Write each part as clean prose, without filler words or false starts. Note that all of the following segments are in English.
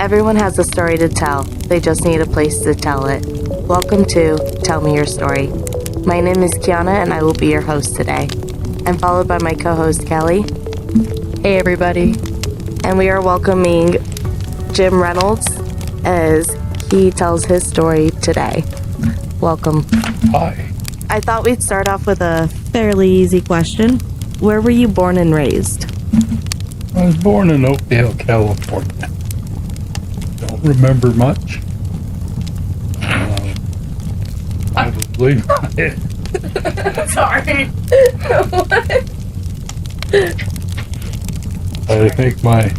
Everyone has a story to tell. They just need a place to tell it. Welcome to Tell Me Your Story. My name is Kiana and I will be your host today. I'm followed by my co-host Kelly. Hey everybody. And we are welcoming Jim Reynolds as he tells his story today. Welcome. Hi. I thought we'd start off with a fairly easy question. Where were you born and raised? I was born in Oakdale, California. Don't remember much. Probably. Sorry. I think my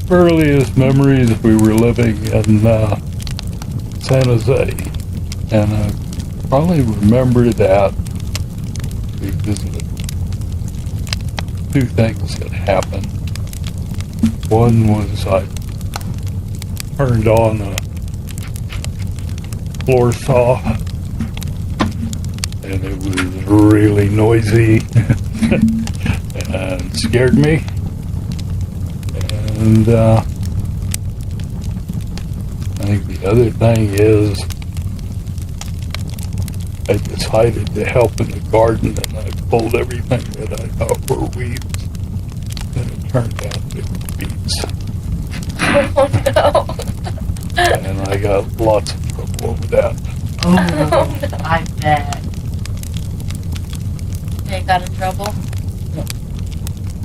earliest memories, we were living in San Jose. And I probably remember that because of two things that happened. One was I turned on a floor saw and it was really noisy and scared me. And I think the other thing is I decided to help in the garden and I pulled everything that I thought were weeds and it turned out to be weeds. Oh no. And I got lots of trouble over that. Oh no. I bet. You got in trouble? Yeah.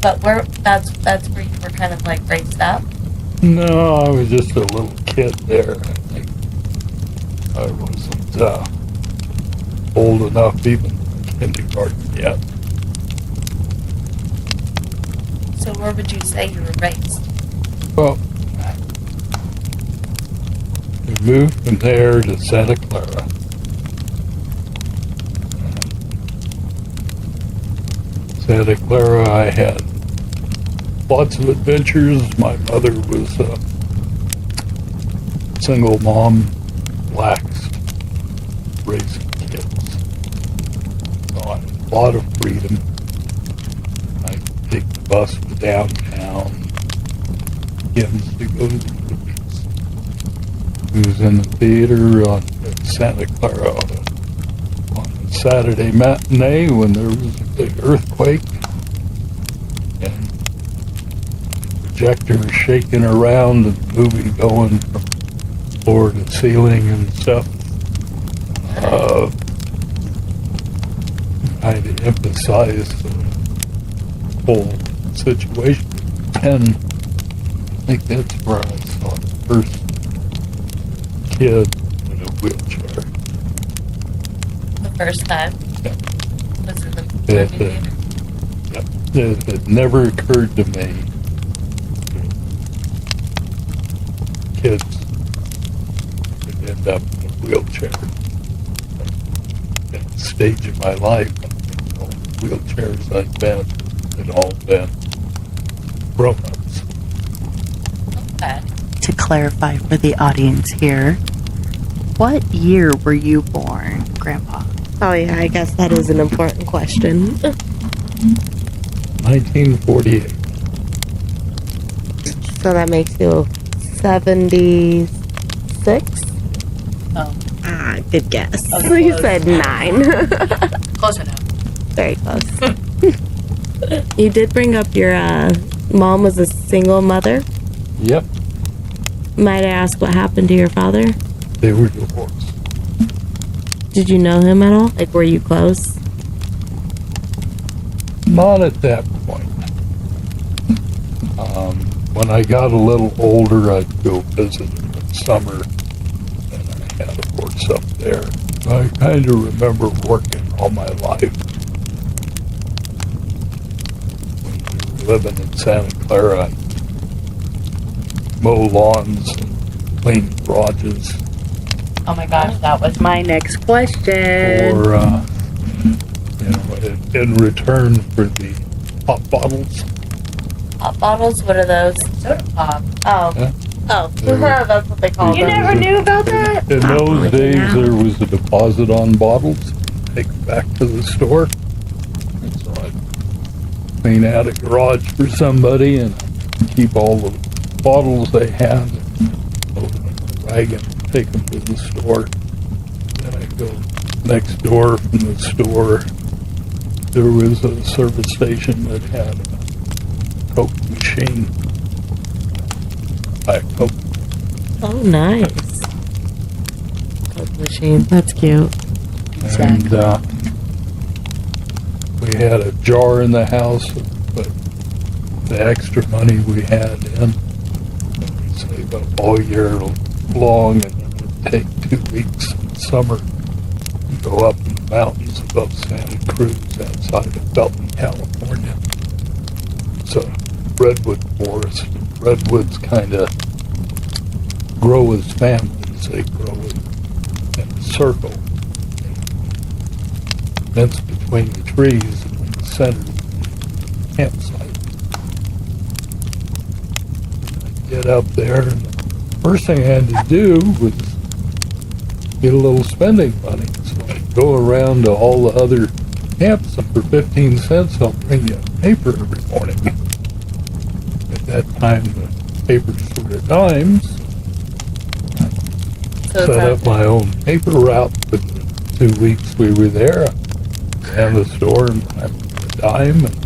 But that's where you were kind of like raised up? No, I was just a little kid there. I think I wasn't old enough even for kindergarten yet. So where would you say you were raised? Well, we moved from there to Santa Clara. Santa Clara, I had lots of adventures. My mother was a single mom, blacks, raising kids. So I had a lot of freedom. I could take the bus to downtown, weekends to go to the movies. We was in the theater in Santa Clara on a Saturday matinee when there was a big earthquake and projector shaking around and the movie going from floor to ceiling and stuff. Kind of emphasized the whole situation. And I think that's where I saw the first kid in a wheelchair. The first time? Yeah. Was in the It, movie theater? it had never occurred to me kids could end up in a wheelchair. At the stage of my life, I think all the wheelchairs I've been had all been grown-ups. Okay. To clarify for the audience here, what year were you born, Grandpa? Oh yeah, I guess that is an important question. 1948. So that makes you 76? Oh, Ah, good guess. Oh, You close. said 9. close enough. Very close. You did bring up your mom was a single mother. Yep, Might I ask what happened to your father? they were divorced. Did you know him at all? Like, were you close? Not at that point. When I got a little older, I'd go visit him in summer, and I had a horse up there. I kind of remember working all my life. When we were living in Santa Clara, I'd mow lawns and clean garages, Oh my gosh, that was my next question. or in return for the pop bottles. Pop bottles? What are those? Soda pop. Oh. Yeah. Oh, They were- that's what they call You them. never knew about that? In those Probably days, now. there was a deposit on bottles. Take them back to the store. And so I'd clean out a garage for somebody and keep all the bottles they had, wagon, take them to the store. Then I'd go next door from the store. There was a service station that had a Coke machine. Buy a Coke. Oh, nice. Coke machine. That's cute. And we had a jar in the house, but the extra money we had in, we'd save up all year long, and it would take 2 weeks in summer and go up in the mountains above Santa Cruz outside of Belton, California. It's a redwood forest. Redwoods kind of grow as families. They grow in a circle. Fence between the trees and in the center of the campsite. I'd get up there, and the first thing I had to do was get a little spending money. So I'd go around to all the other camps, and for 15 cents I'll bring you a paper every morning. At that time the papers were dimes. So Set up my own paper route for the 2 weeks we were there. And the store and buy them a dime and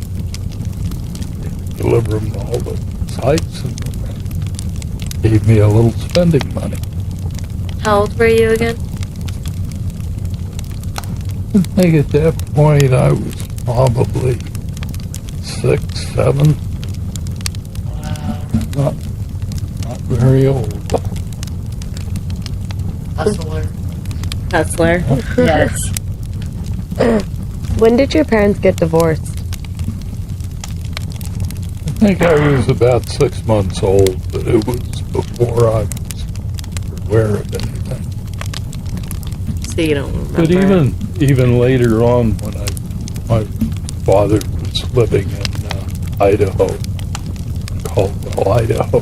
deliver them to all the sites, and gave me a little spending money. how old were you again? I think at that point I was probably 6, 7. Wow. Not very old. Hustler. Hustler. Yes. When did your parents get divorced? I think I was about 6 months old, but it was before I was aware of anything. So you don't remember. But even later on, when my father was living in Idaho, Caldwell, Idaho,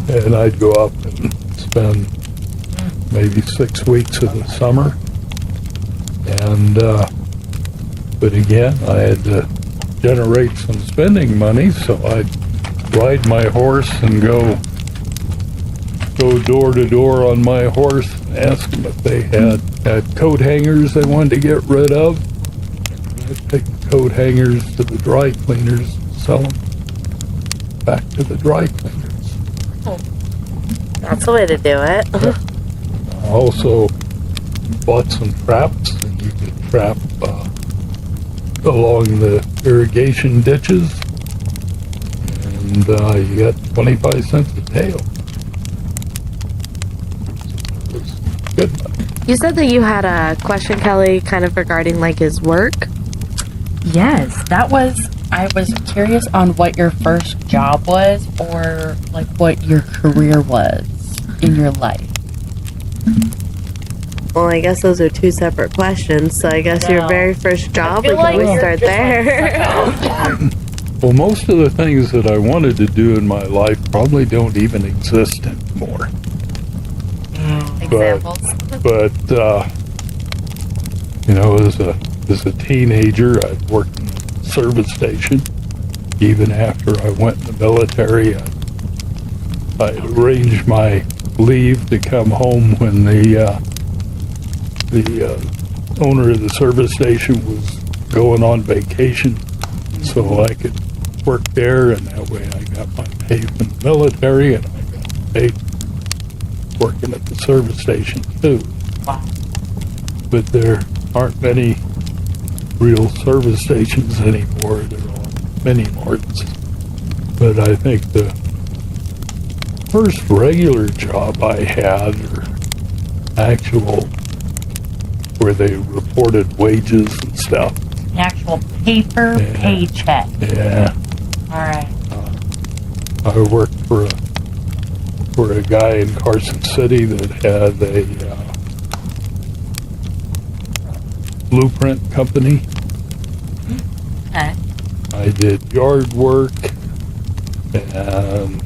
and I'd go up and spend maybe 6 weeks of the summer, and but again, I had to generate some spending money, so I'd ride my horse and go door to door on my horse and ask them if they had coat hangers they wanted to get rid of. I'd take the coat hangers to the dry cleaners and sell them back to the dry cleaners. That's the way to do it. I also bought some traps, and you could trap along the irrigation ditches, and you got 25 cents a tail. It was good money. You said that you had a question, Kelly, kind of regarding like his work. Yes, I was curious on what your first job was, or like what your career was in your life. Well, I guess those are two separate questions. So I guess your No. very first job, feel we can like always you're start just there. Well, most of the things that I wanted to do in my life probably don't even exist anymore. Examples. But you know, as a teenager, I'd worked in a service station. Even after I went in the military, I'd arranged my leave to come home when the owner of the service station was going on vacation, so I could work there, and that way I got my pay from the military, and I got paid working at the service station too. Wow. But there aren't many real service stations anymore. They're all mini marts. But I think the first regular job I had, or actual, where they reported wages and stuff. An actual paper Yeah. paycheck. Yeah, All right. I worked for a guy in Carson City that had a blueprint company. Okay. I did yard work, and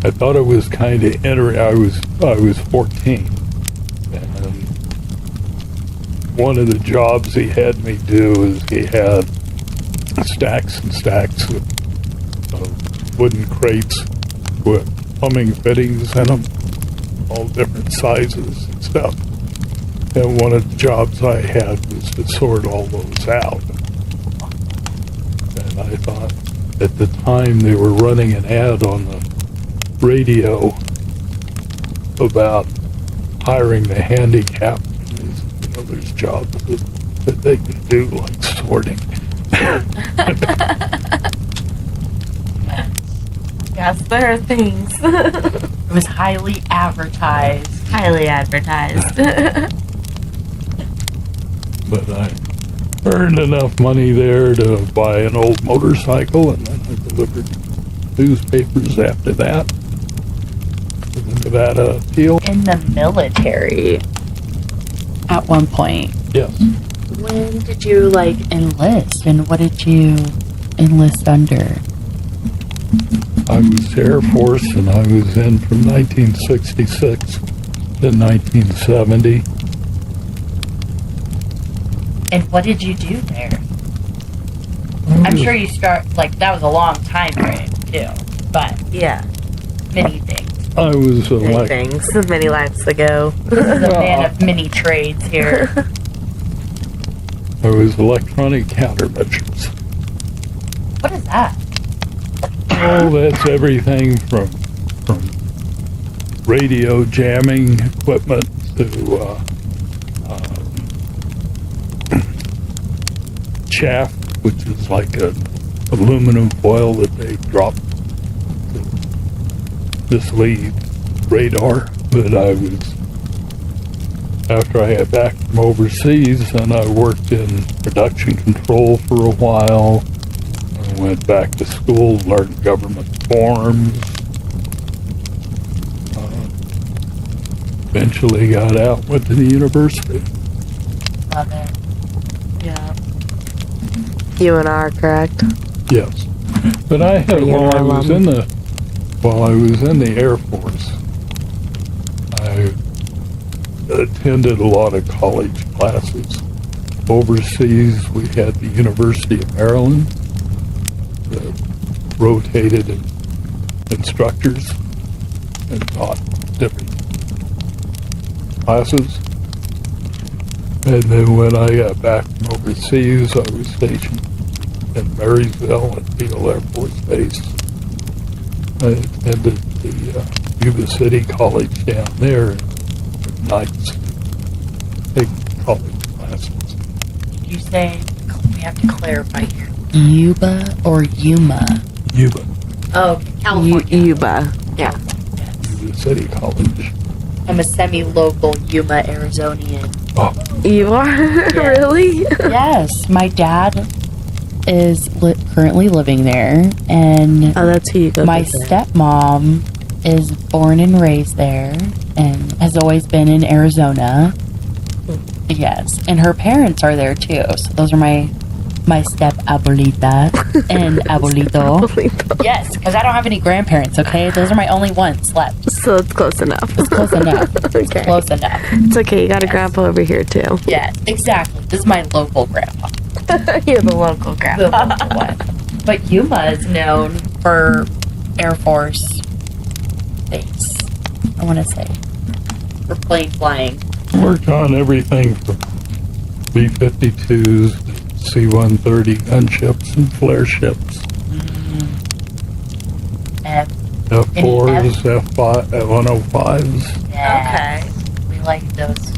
I thought it was kind of interesting. I was 14, and one of the jobs he had me do is he had stacks and stacks of wooden crates with plumbing fittings in them, all different sizes and stuff. And one of the jobs I had was to sort all those out. And I thought, at the time they were running an ad on the radio about hiring the handicapped. There's jobs that they can do, like sorting. Yes, there are things. It was highly advertised. Highly advertised. But I earned enough money there to buy an old motorcycle, and then I delivered newspapers after that to the Nevada Appeal. In the military at one point. Yes. When did you enlist, and what did you enlist under? I was Air Force, and I was in from 1966 to 1970. And what did you do there? I'm sure you that was a long time frame too, but Yeah. many things. I was Many things. Many lives ago. This is a man of many trades here. I was electronic countermeasures. What is that? Oh, that's everything from radio jamming equipment to chaff, which is like an aluminum foil that they drop to mislead radar. But I was, after I got back from overseas, and I worked in production control for a while. I went back to school, learned government forms. Eventually got out, went to the university. Love it. Yeah. UNR, correct? Yes, but I had while I was in the Air Force, I attended a lot of college classes. Overseas, we had the University of Maryland that rotated instructors and taught different classes. And then when I got back from overseas, I was stationed in Marysville at Beale Air Force Base. I attended the Yuba City College down there at nights, take college classes. You say we have to clarify here. Yuba or Yuma? Yuba, Oh, California. Yuba. Yeah. Yuba City College. I'm a semi-local Yuma Arizonian. Oh, You are? Really? Yes, my dad is currently living there, and Oh, that's who you go my visit. stepmom is born and raised there and has always been in Arizona. Yes, and her parents are there too. So those are my step abuelita and abuelito. Yes, because I don't have any grandparents. Okay, those are my only ones left. So it's close enough. It's close enough. It's Okay. close enough. It's okay. You got a grandpa over here too. Yes, exactly. This is my local grandpa. You're the local The grandpa. local one. But Yuma is known for Air Force Base. I want to say for plane flying. worked on everything from B-52s to C-130 gunships and flare ships, F. F-4s, F-5, F-105s. Yeah. Okay. We like those.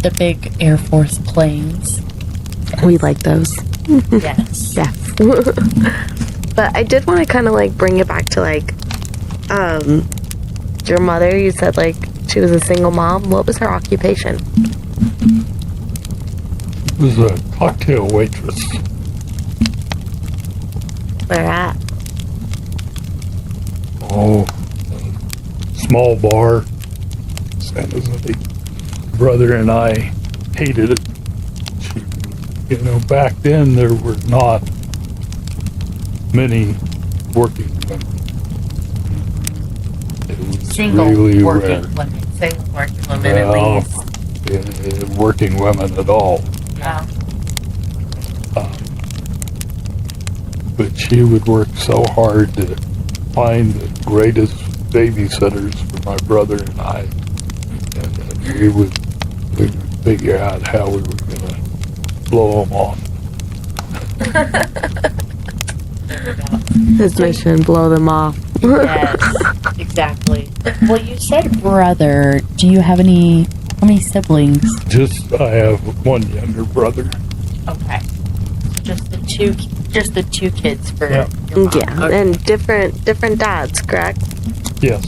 The big Air Force planes. We like those. Yes. Yes. But I did want to kind of bring it back to your mother. You said she was a single mom. What was her occupation? Was a cocktail waitress. Where at? Oh, small bar, San Jose. Brother and I hated it. Back then there were not many working women. It was Single really working rare. women. Single working women at Well, least. working women at all. Yeah. But she would work so hard to find the greatest babysitters for my brother and I, and then we would figure out how we were going to blow them off. His mission, blow them off. Yes, exactly. Well, you said brother. Do you have how many siblings? I have one younger brother. Okay. Just the two kids for Yeah. your mom. Yeah, Okay. and different dads, correct? Yes.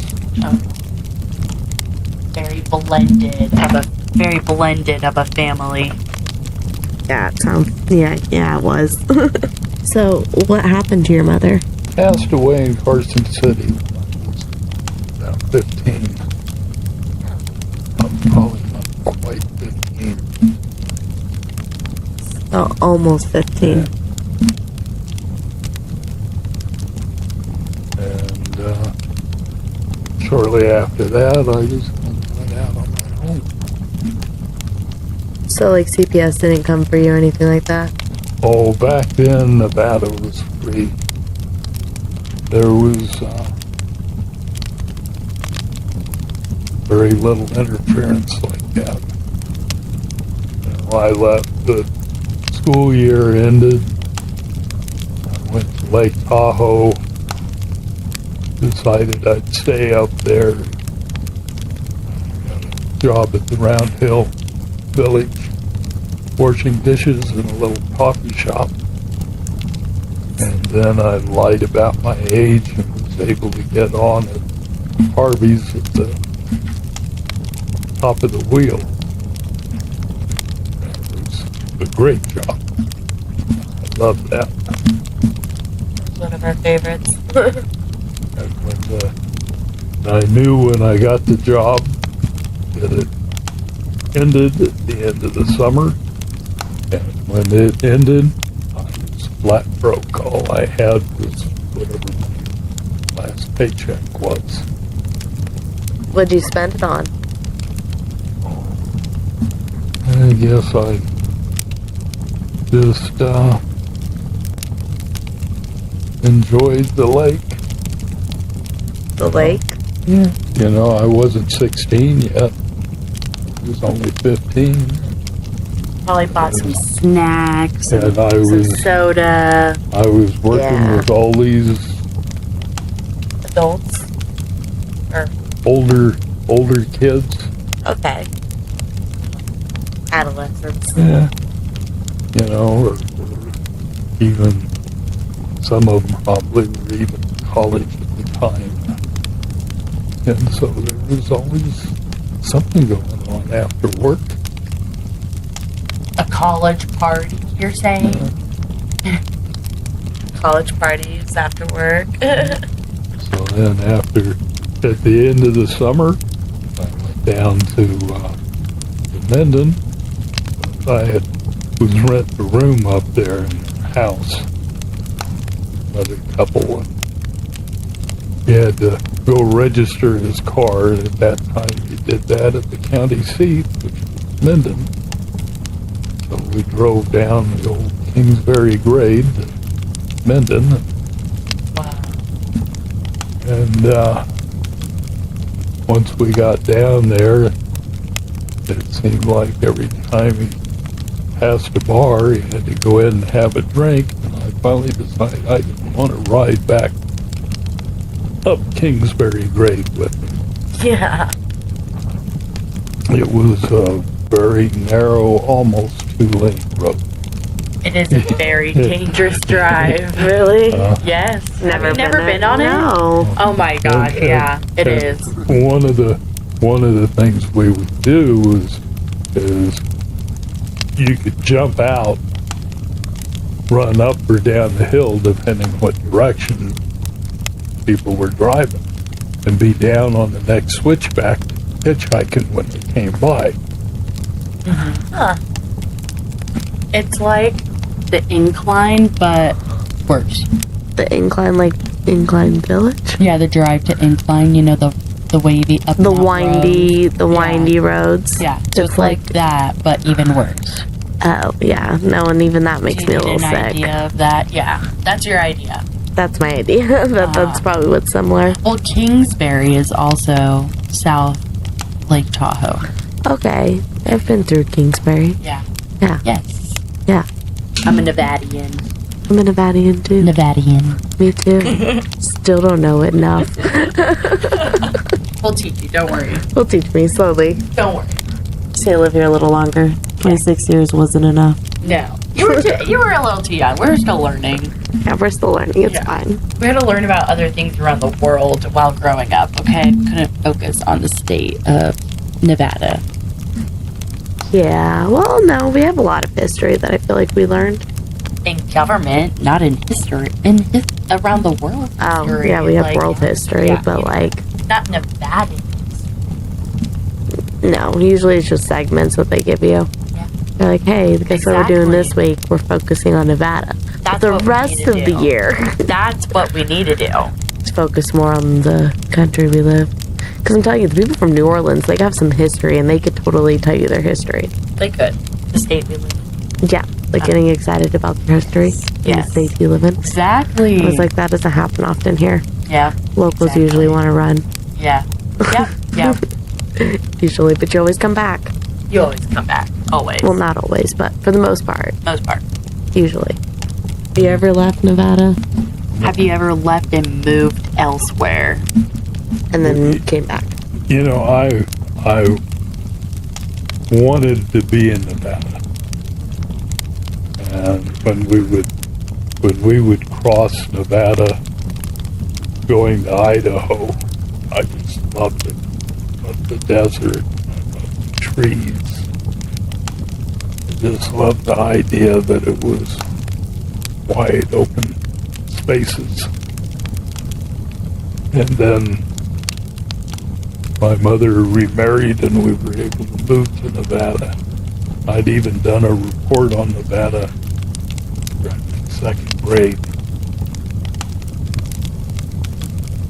Very blended of a family. Yeah, it sounds. Yeah, it was. So, what happened to your mother? Passed away in Carson City when I was about 15. Probably not quite 15. Oh, almost 15. And shortly after that, I just went out on my own. So, like, CPS didn't come for you or anything like that? Oh, back then, Nevada was free. There was very little interference like that. I left, the school year ended. I went to Lake Tahoe. Decided I'd stay up there. Got a job at the Round Hill Village, washing dishes in a little coffee shop. And then I lied about my age and was able to get on at Harvey's at the top of the wheel. It was a great job. I loved that. One of our favorites. And when I knew when I got the job that it ended at the end of the summer, and when it ended, I was flat broke. All I had was whatever my last paycheck was. What'd you spend it on? I guess I just enjoyed the lake. The lake? Yeah. You know, I wasn't 16 yet. I was only 15. Probably bought some snacks, And I some was soda. I was working Yeah. with all these Adults. Or older kids. okay. Adolescents. Yeah. You know, or even some of them probably were even in college at the time. And so there was always something going on after work. A college party, you're saying? College parties after work. So then at the end of the summer, I went down to Mendon. Was renting a room up there in their house. Another couple, and he had to go register his car, and at that time he did that at the county seat, which was Mendon. So we drove down the old Kingsbury grade to Mendon, Wow. and once we got down there, it seemed like every time he passed a bar, he had to go in and have a drink. And I finally decided I didn't want to ride back up Kingsbury grade with him. Yeah. It was a very narrow, almost two-lane road. It is a very dangerous drive. Really? Yes. Never Have you never been it? on it? No. Oh my god, And- yeah, it and is. One of the things we would do is you could jump out, run up or down the hill, depending what direction people were driving, and be down on the next switchback hitchhiking when they came by. Huh. It's like the incline, but worse. The incline, like Incline Village? Yeah, the drive to incline, you know, the wavy up The and out windy roads. road. Yeah, so Just it's like that, but even worse. Oh, yeah. No, and even that makes Do me you a little need an sick. idea of that? Yeah, that's your idea. That's my idea. That's probably what's similar. Well, Kingsbury is also South Lake Tahoe. Okay, I've been through Kingsbury. Yeah. Yeah, Yes. yeah. I'm a Nevadian. I'm a Nevadian too. Nevadian. Me too. Still don't know it enough. We'll teach you. Don't worry. Will teach me slowly. Don't worry. Stay live here a little longer. 26 years wasn't enough. No. You were a little too young. We're still learning. Yeah, we're still learning. It's Yeah. fine. We had to learn about other things around the world while growing up, okay? Couldn't focus on the state of Nevada. Yeah, well, no, we have a lot of history that I feel like we learned. In government, not in history. Around the world Oh, history. yeah, we have like, world history, yeah. but like, Not Nevada. no, usually it's just segments that they give you. Yeah. They're like, hey, guess what we're doing this week? We're focusing on Nevada. But That's the what we rest need to of the do. year, That's what we need to do. let's focus more on the country we live. Because I'm telling you, the people from New Orleans, they have some history, and they could totally tell you their history. They could. The state we live in. Yeah, like getting excited about their history in the Yes. state you live in. Exactly. I was like, that doesn't happen often here. yeah. Locals Exactly. usually want to run, Yeah. Yeah. Yeah. usually, but you always come back. You always come back. Always. Well, not always, but for the most part, Most part. usually. Have you ever left Nevada Have you ever left and moved elsewhere? and then came back? You know, I wanted to be in Nevada, and when we would cross Nevada, going to Idaho, I just loved it. Loved the desert, I loved the trees. I just loved the idea that it was wide open spaces. And then my mother remarried and we were able to move to Nevada. I'd even done a report on Nevada in second grade.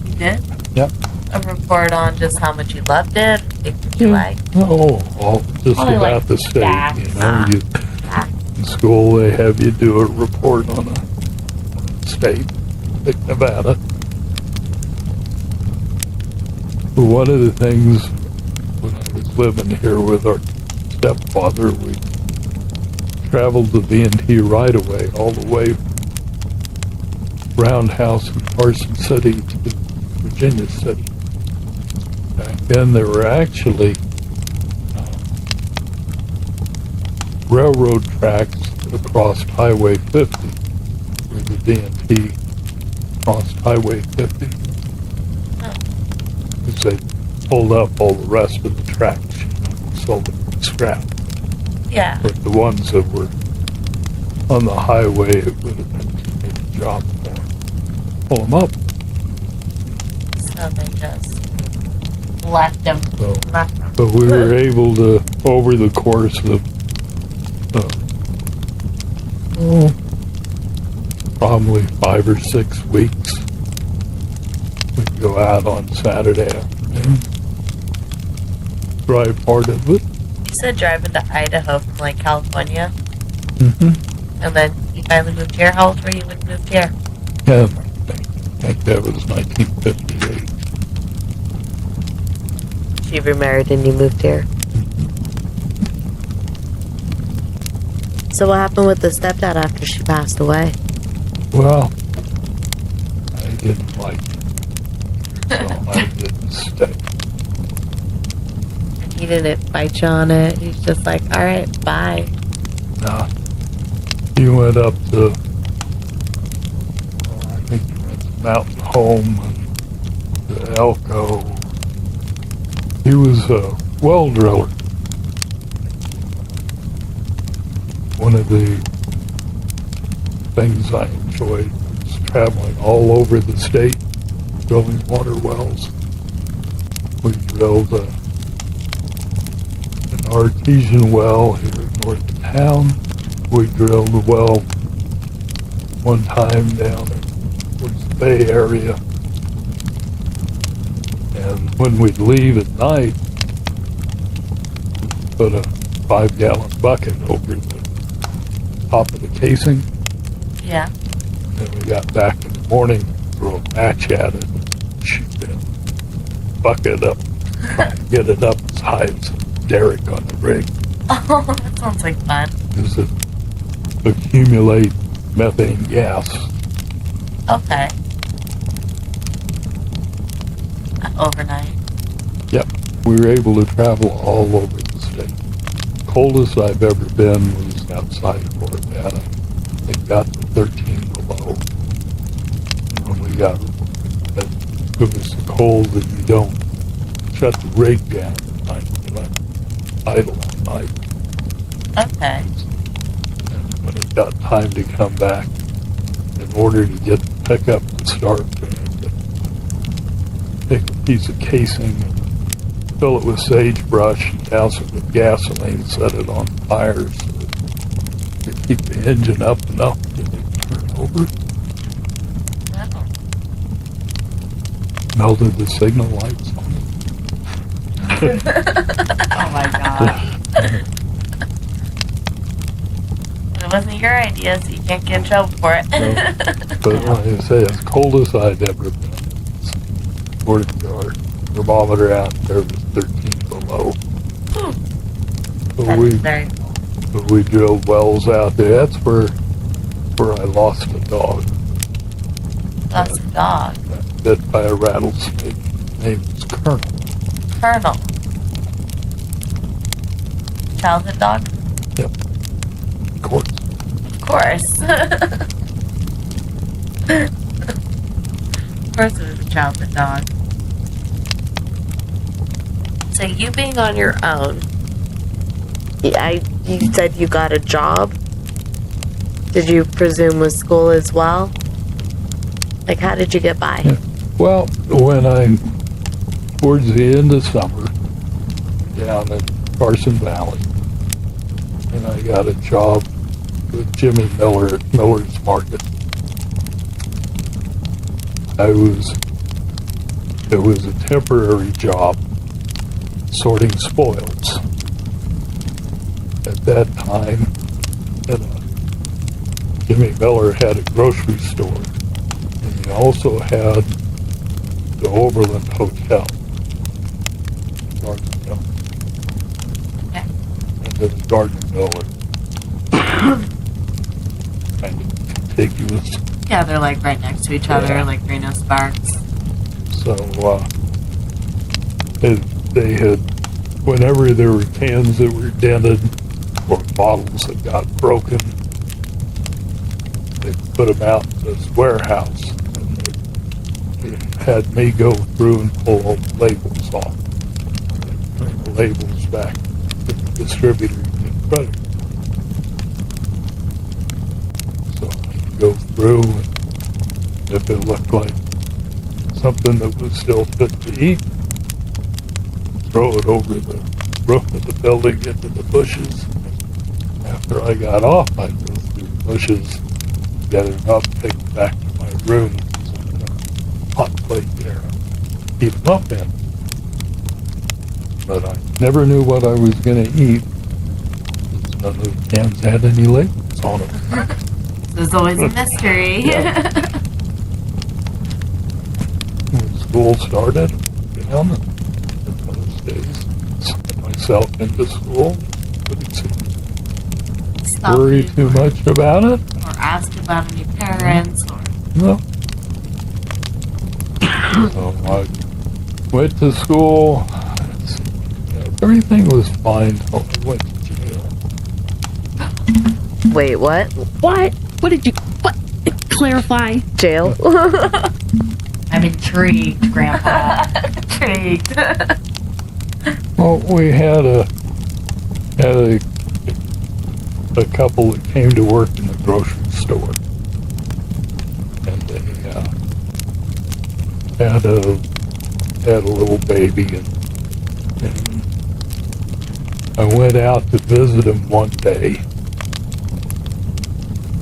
You did? Yep. A report on just how much you loved it, if you like. Oh, all just Only about like the state. facts. You know, in school they have you do a report on a state, like Nevada. But one of the things when I was living here with our stepfather, we traveled the V&T right away, all the way Roundhouse in Carson City to Virginia City. Back then there were actually railroad tracks that crossed Highway 50, where the V&T crossed Highway 50. Because they pulled up all the rest of the tracks, you know, sold them for scrap. Yeah. But the ones that were on the highway, it would have been a job for them. Pull them up. So they just Left them. So, left. but we were able to, over the course of, probably 5 or 6 weeks, we'd go out on Saturday afternoon, drive part of it. You said driving to Idaho from like California, Mm-hmm. and then you finally moved here. How old were you when you moved here? Yeah, I think that was 1958. She remarried and you moved here. So what happened with the stepdad after she passed away? Well, I didn't like it, so I didn't stay. He didn't fight you on it. He's just like, all right, bye. Nah. He went up to, I think he went to Mountain Home and to Elko. He was a well driller. One of the things I enjoyed was traveling all over the state, drilling water wells. We drilled an artesian well here north of town. We drilled a well one time down towards the Bay Area. And when we'd leave at night, we'd put a 5-gallon bucket over the top of the casing. Yeah. And we got back in the morning, throw a match at it, and shoot it, bucket up, try and get it up as high as Derek on the rig. Oh, that sounds like fun. Because it accumulate methane gas. Okay. Overnight. Yep. We were able to travel all over the state. Coldest I've ever been was outside of Montana. It got to 13 below. When we got it was so cold that you don't shut the rig down at night. You let it idle all night. Okay. And when it got time to come back, in order to get the pickup to start, we had to take a piece of casing and fill it with sagebrush and douse it with gasoline, set it on fire so that to keep the engine up enough that it turn over. Wow. Melted the signal lights on Oh my god. It wasn't your idea, so you can't get in trouble for it. it. But like I say, as cold as I'd ever been. According to our thermometer out there was 13 below. But That we, is very but we drilled wells out there. That's where I lost a dog. lost a dog. Got bit by a rattlesnake. His name was Colonel. Colonel. Childhood dog? Yep. Of course. Of course. Of course it was a childhood dog. So you being on your own, you said you got a job? Did you presume with school as well? Like, how did you get by? Yeah. Well, towards the end of summer, down in Carson Valley, and I got a job with Jimmy Miller at Miller's Market. It was a temporary job sorting spoils. At that time, Jimmy Miller had a grocery store, and he also had the Overland Hotel, Gardnerville. Okay. And then Gardnerville kind of contiguous. Yeah, they're like right next to each other, Yeah. like Reno Sparks. So, they had, whenever there were cans that were dented or bottles that got broken, they put them out in this warehouse, and they had me go through and pull all the labels off. And bring the labels back to the distributor and get credit. So I could go through, and if it looked like something that was still fit to eat, throw it over the roof of the building into the bushes. After I got off, I'd go through the bushes, get it up, take it back to my room, hot plate there, heat them up in. But I never knew what I was going to eat, because none of the cans had any labels on them. There's always a mystery. Yeah. When school started, down in those days, sent myself into school, couldn't Stop worry you, too much about it. or ask about any parents, or No. So I went to school. Everything was fine until I went to jail. Wait, what? What? What did you? What? Clarify. Jail? I'm intrigued, Grandpa. Intrigued. Well, we had a couple that came to work in the grocery store, and they had a little baby, and I went out to visit them one day,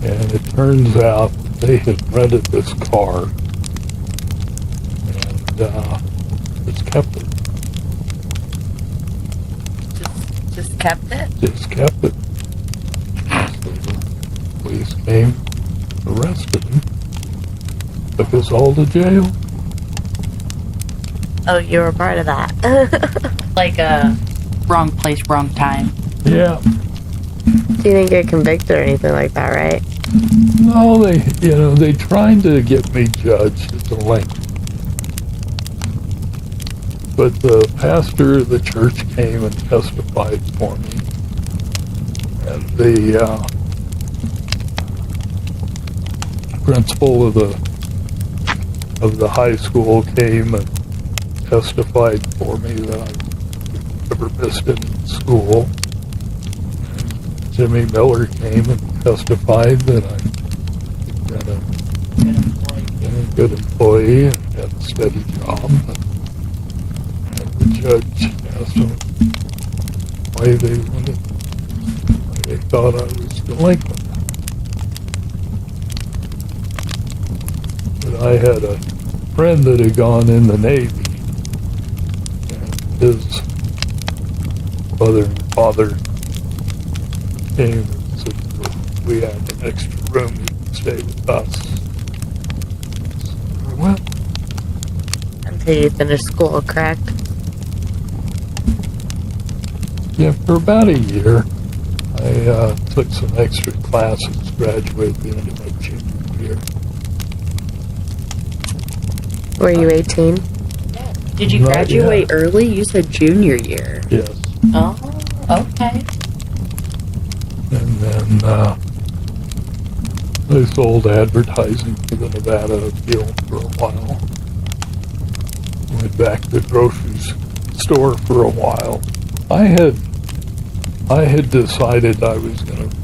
and it turns out they had rented this car and just kept it. Just kept it. Just kept it. So the police came, arrested him. took us all to jail. Oh, you were part of that. Like wrong place, wrong time. Yeah. You didn't get convicted or anything like that, right? No, they tried to get me judged as delinquent. But the pastor of the church came and testified for me. And the principal of the high school came and testified for me that I never missed any school. Jimmy Miller came and testified that I've been a good employee and had a steady job. And the judge asked them why they thought I was delinquent. But I had a friend that had gone in the Navy, and his mother and father came and said we had an extra room, you can stay with us. So I went. Until you finished school, correct? Yeah, for about a year. I took some extra classes, graduated at the end of my junior year. Were you 18? Did you Not graduate yet. early? You said junior year. Yes. Oh, okay. And then I sold advertising for the Nevada Appeal for a while. Went back to the grocery store for a while. I had decided I was going to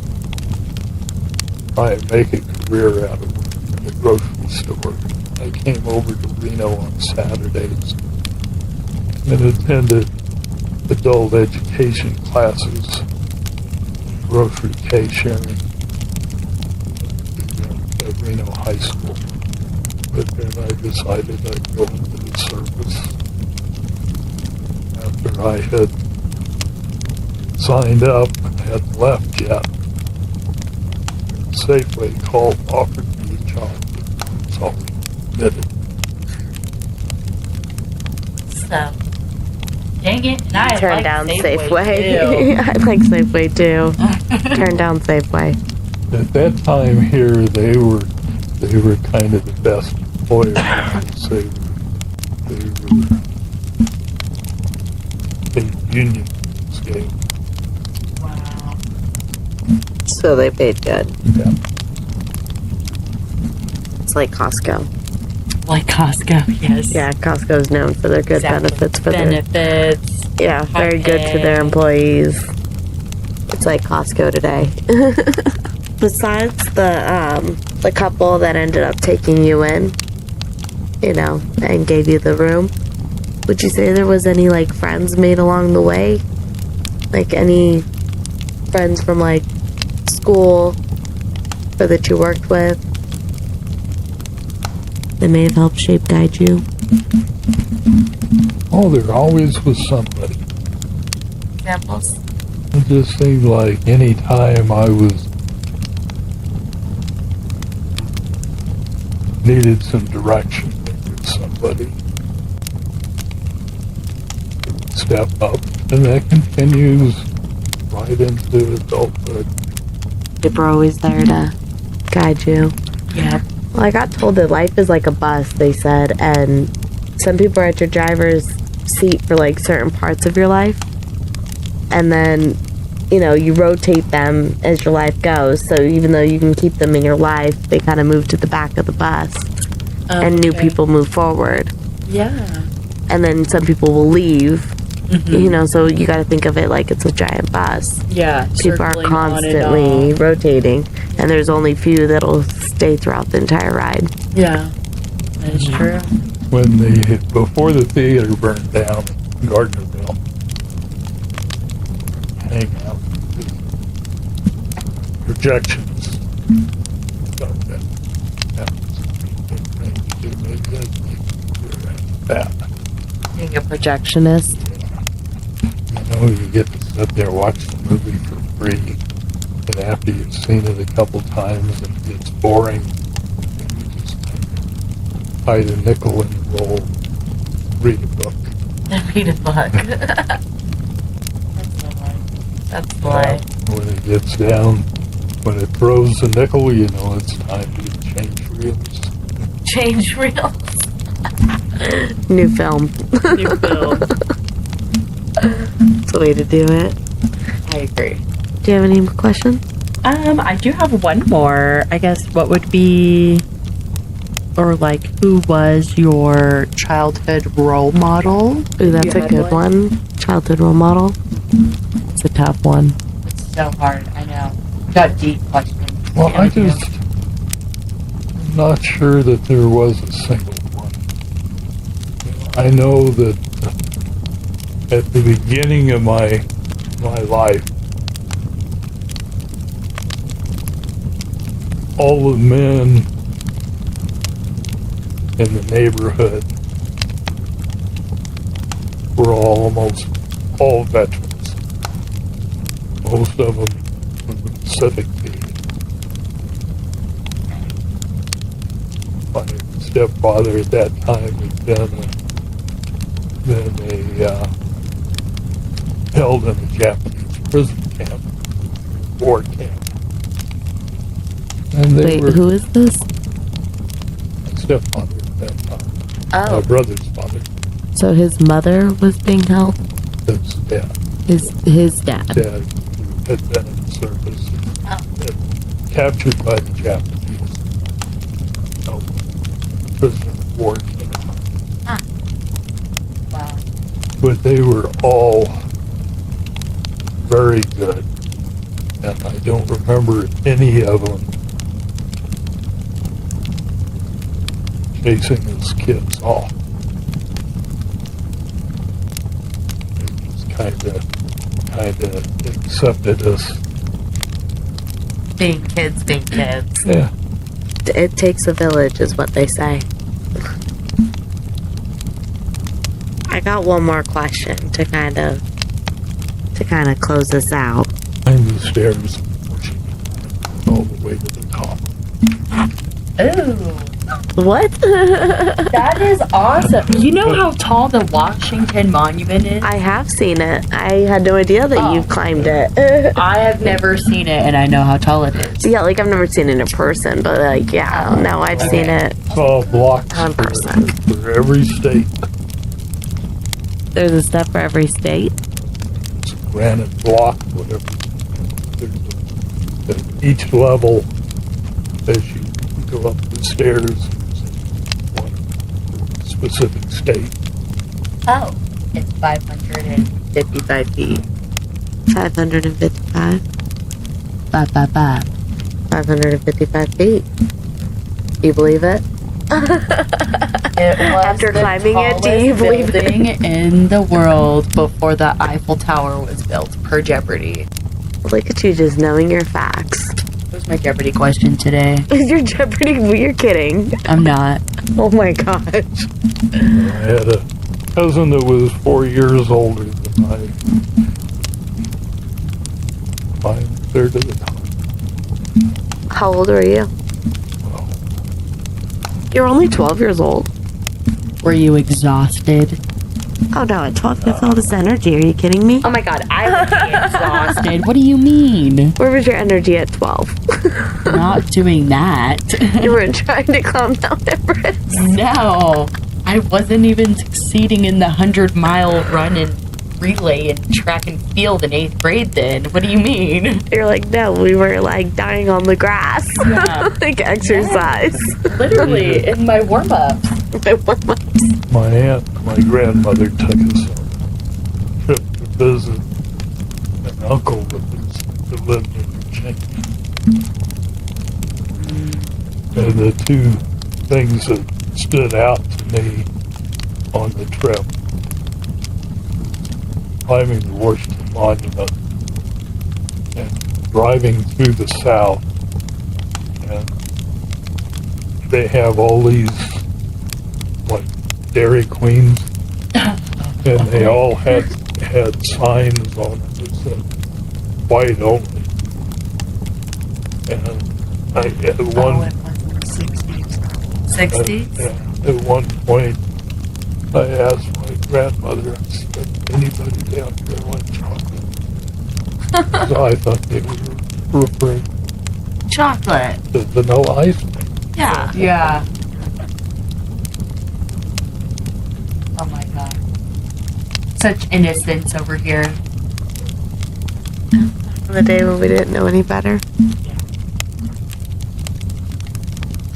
try and make a career out of working in the grocery store. I came over to Reno on Saturdays and attended adult education classes, grocery cashiering at Reno High School. But then I decided I'd go into the service after I had signed up and hadn't left yet. Safeway called, offered me a job, so I did it. So, dang it. And I Turned like down Safeway. Safeway. too. I like Safeway too. Turned down Safeway. At that time here, they were kind of the best employer because they were union scale. Wow. So they paid good. Yeah. It's like Costco. Like Costco, yes. Yeah, Costco's known for their good Exactly. benefits for benefits. yeah, very good to their employees. It's like Costco today. Besides the couple that ended up taking you in, and gave you the room, would you say there was any like friends made along the way? Like any friends from like school or that you worked with that may have helped shape guide you? Oh, there always was somebody. Examples? It just seemed like any time I needed some direction, there was somebody who would step up, and that continues right into adulthood. People are always there to guide you. Yeah. Well, I got told that life is like a bus, they said, and some people are at your driver's seat for like certain parts of your life, and then you rotate them as your life goes. So even though you can keep them in your life, they kind of move to the back of the bus, and new Okay. people move forward, Yeah. and then some people will leave. Mhm. So you got to think of it like it's a giant bus. Yeah. People are circling on and constantly off. rotating, and there's only few that'll stay throughout the entire ride. Yeah. That is true. Before the theater burned down in Gardnerville, hang out with the projections. That was a good thing to do. Maybe that's that. Being a projectionist. You get to sit there watch the movie for free, and after you've seen it a couple times and it gets boring, then you just hide a nickel in the roll, read a book. Read a book. That's the lie. When it gets down, when it throws the nickel, you know it's time to change reels. Change reels. New film. New film. That's the way to do it. I agree. Do you have any more questions? I do have one more. I guess what would be, or like, who was your childhood role model? Ooh, that's You a had good one? one. Childhood role model. It's a tough one. It's so hard. I know. Got deep questions. Well, I'm not sure that there was a single one. I know that at the beginning of my life, all the men in the neighborhood were almost all veterans. Most of them from the Pacific Theater. My stepfather at that time had been held in a Japanese prison camp, war camp. And they Wait, were who is this? my stepfather at that time. My Oh, brother's father. So his mother was being held? His dad. His dad. Dad who had been in the service. Oh. Had captured by the Japanese. Prisoner of war camp. wow. But they were all very good. And I don't remember any of them chasing his kids off. They just kind of accepted us. Being kids, being kids. Yeah. It takes a village, is what they say. I got one more question to kind of close this out. Climb the stairs all the way to the top. Ooh, What? that is awesome. You know how tall the Washington Monument is? I have seen it. I had no idea that Oh. you climbed it. I have never seen it, and I know how tall it is. Yeah, like I've never seen it in person, but like, yeah, now I've seen it. Saw blocks On person. for every state. There's a step for every state. It's a granite block, whatever. At each level, as you go up the stairs, there's one specific state. Oh, it's 555 feet. 555. 555. 555 feet. You believe it? It was After the climbing it, do you tallest believe it? building in the world before the Eiffel Tower was built, per Jeopardy. Look at you just knowing your facts. That was my Jeopardy question today. Your Jeopardy? You're kidding. I'm not. Oh my gosh. I had a cousin that was 4 years older than I. Climbed there to the top. How old are you? Well, You're only 12 years old. Were you exhausted? Oh no, at 12 you have all this energy. Are you kidding me? Oh my god, I would be exhausted. What do you mean? Where was your energy at 12? Not doing that. You were trying to calm down Everest. No, I wasn't even succeeding in the 100-mile run and relay and track and field in 8th grade then. What do you mean? You're like, no, we were like dying on the grass. Yeah. Like exercise. Literally, in my warm-up. my aunt and my grandmother took us on a trip to visit an uncle that lived in Virginia. And the two things that stood out to me on the trip, climbing the Washington Monument and driving through the South, and they have all these like Dairy Queens, and they all had signs on it that said white only. And I had one. 60? 60? Yeah, At one point, I asked my grandmother, I said, anybody down here like chocolate? So I thought they were referring Chocolate. to vanilla ice cream. Yeah. Yeah. Oh my god. Such innocence over here. The day when we didn't know any better.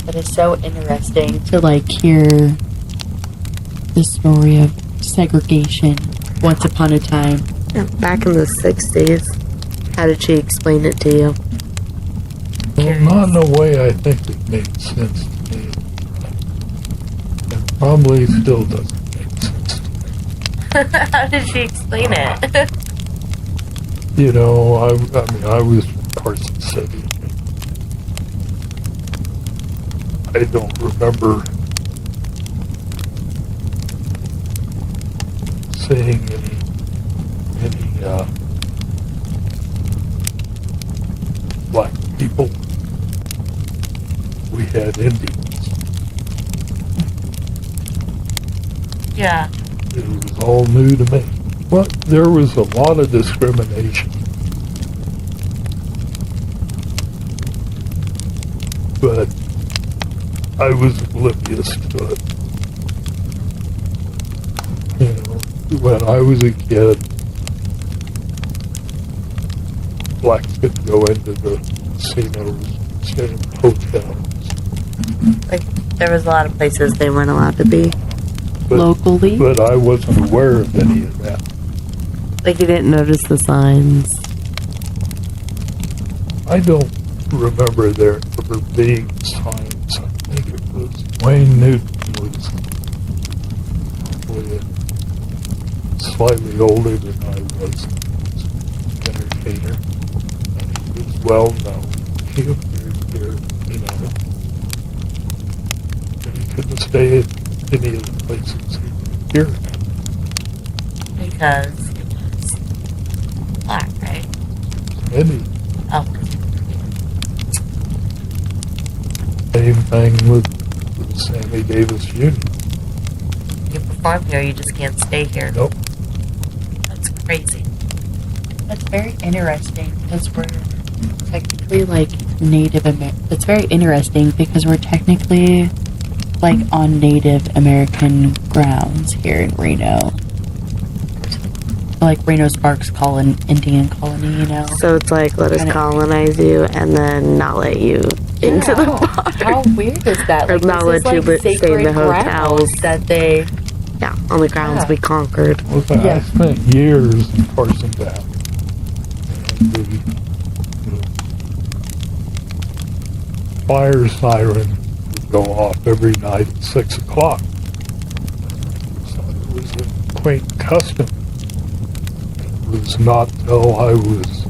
It is so interesting to like hear the story of segregation once upon a time. Yeah, back in the 60s. How did she explain it to you? Well, not in a way I think it made sense to me. It probably still doesn't make sense to me. How did she explain it? You know, I mean, I was from Carson City. I don't remember seeing any black people. We had Indians. Yeah. It was all new to me. But there was a lot of discrimination. But I was oblivious to it. You know, when I was a kid, blacks could go into the casinos, stay in hotels. Like, there was a lot of places they weren't allowed to be. But, Locally? But I wasn't aware of any of that. Like, you didn't notice the signs. I don't remember there ever being signs. I think it was Wayne Newton was probably slightly older than I was. He was an entertainer. And he was well known. He appeared here, you know. And he couldn't stay at any of the places here. Because it was black, right? Any Oh. same thing with Sammy Davis Jr. You perform here, you just can't stay here. Nope. That's crazy. That's very interesting because we're technically like Native American. It's very interesting because we're technically like on Native American grounds here in Reno. Like Reno Sparks Indian colony, you know? So it's like, let us Kinda- colonize you and then not let you into the bar. How weird is that? Or Like, not this is, let you like, stay in sacred the hotels. grounds that they. Yeah, on the grounds Yeah. we conquered. Well, I Yeah. spent years in Carson Valley. And the fire siren would go off every night at 6 o'clock. So it was a quaint custom. It was not till I was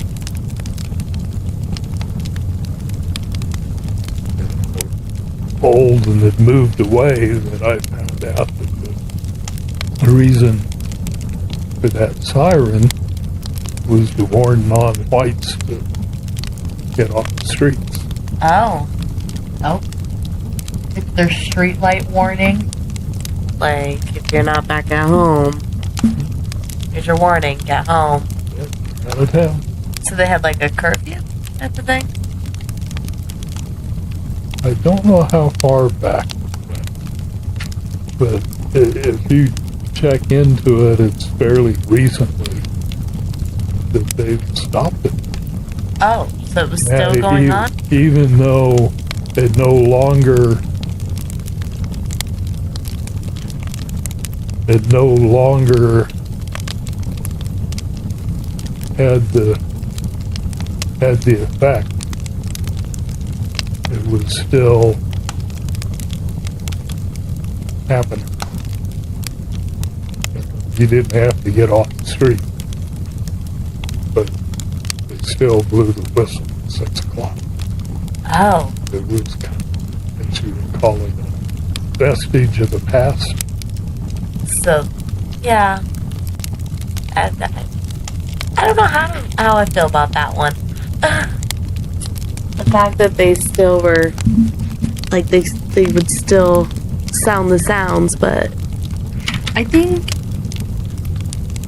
old and had moved away that I found out that the reason for that siren was to warn non-whites to get off the streets. Oh. Oh. It's their street light warning. Like, if you're not back at home, here's your warning, get home. Out of town. So they had like a curfew type of thing? I don't know how far back, but if you check into it, it's fairly recently that they've stopped it. Oh, so it was Now, still going on? Even though it no longer had the effect, it was still happening. You didn't have to get off the street, but they still blew the whistle at 6 o'clock. Oh, It was kind of, as you would call it, a vestige of the past. so, yeah. I don't know how I feel about that one. The fact that they still were, like, they would still sound the sounds, but I think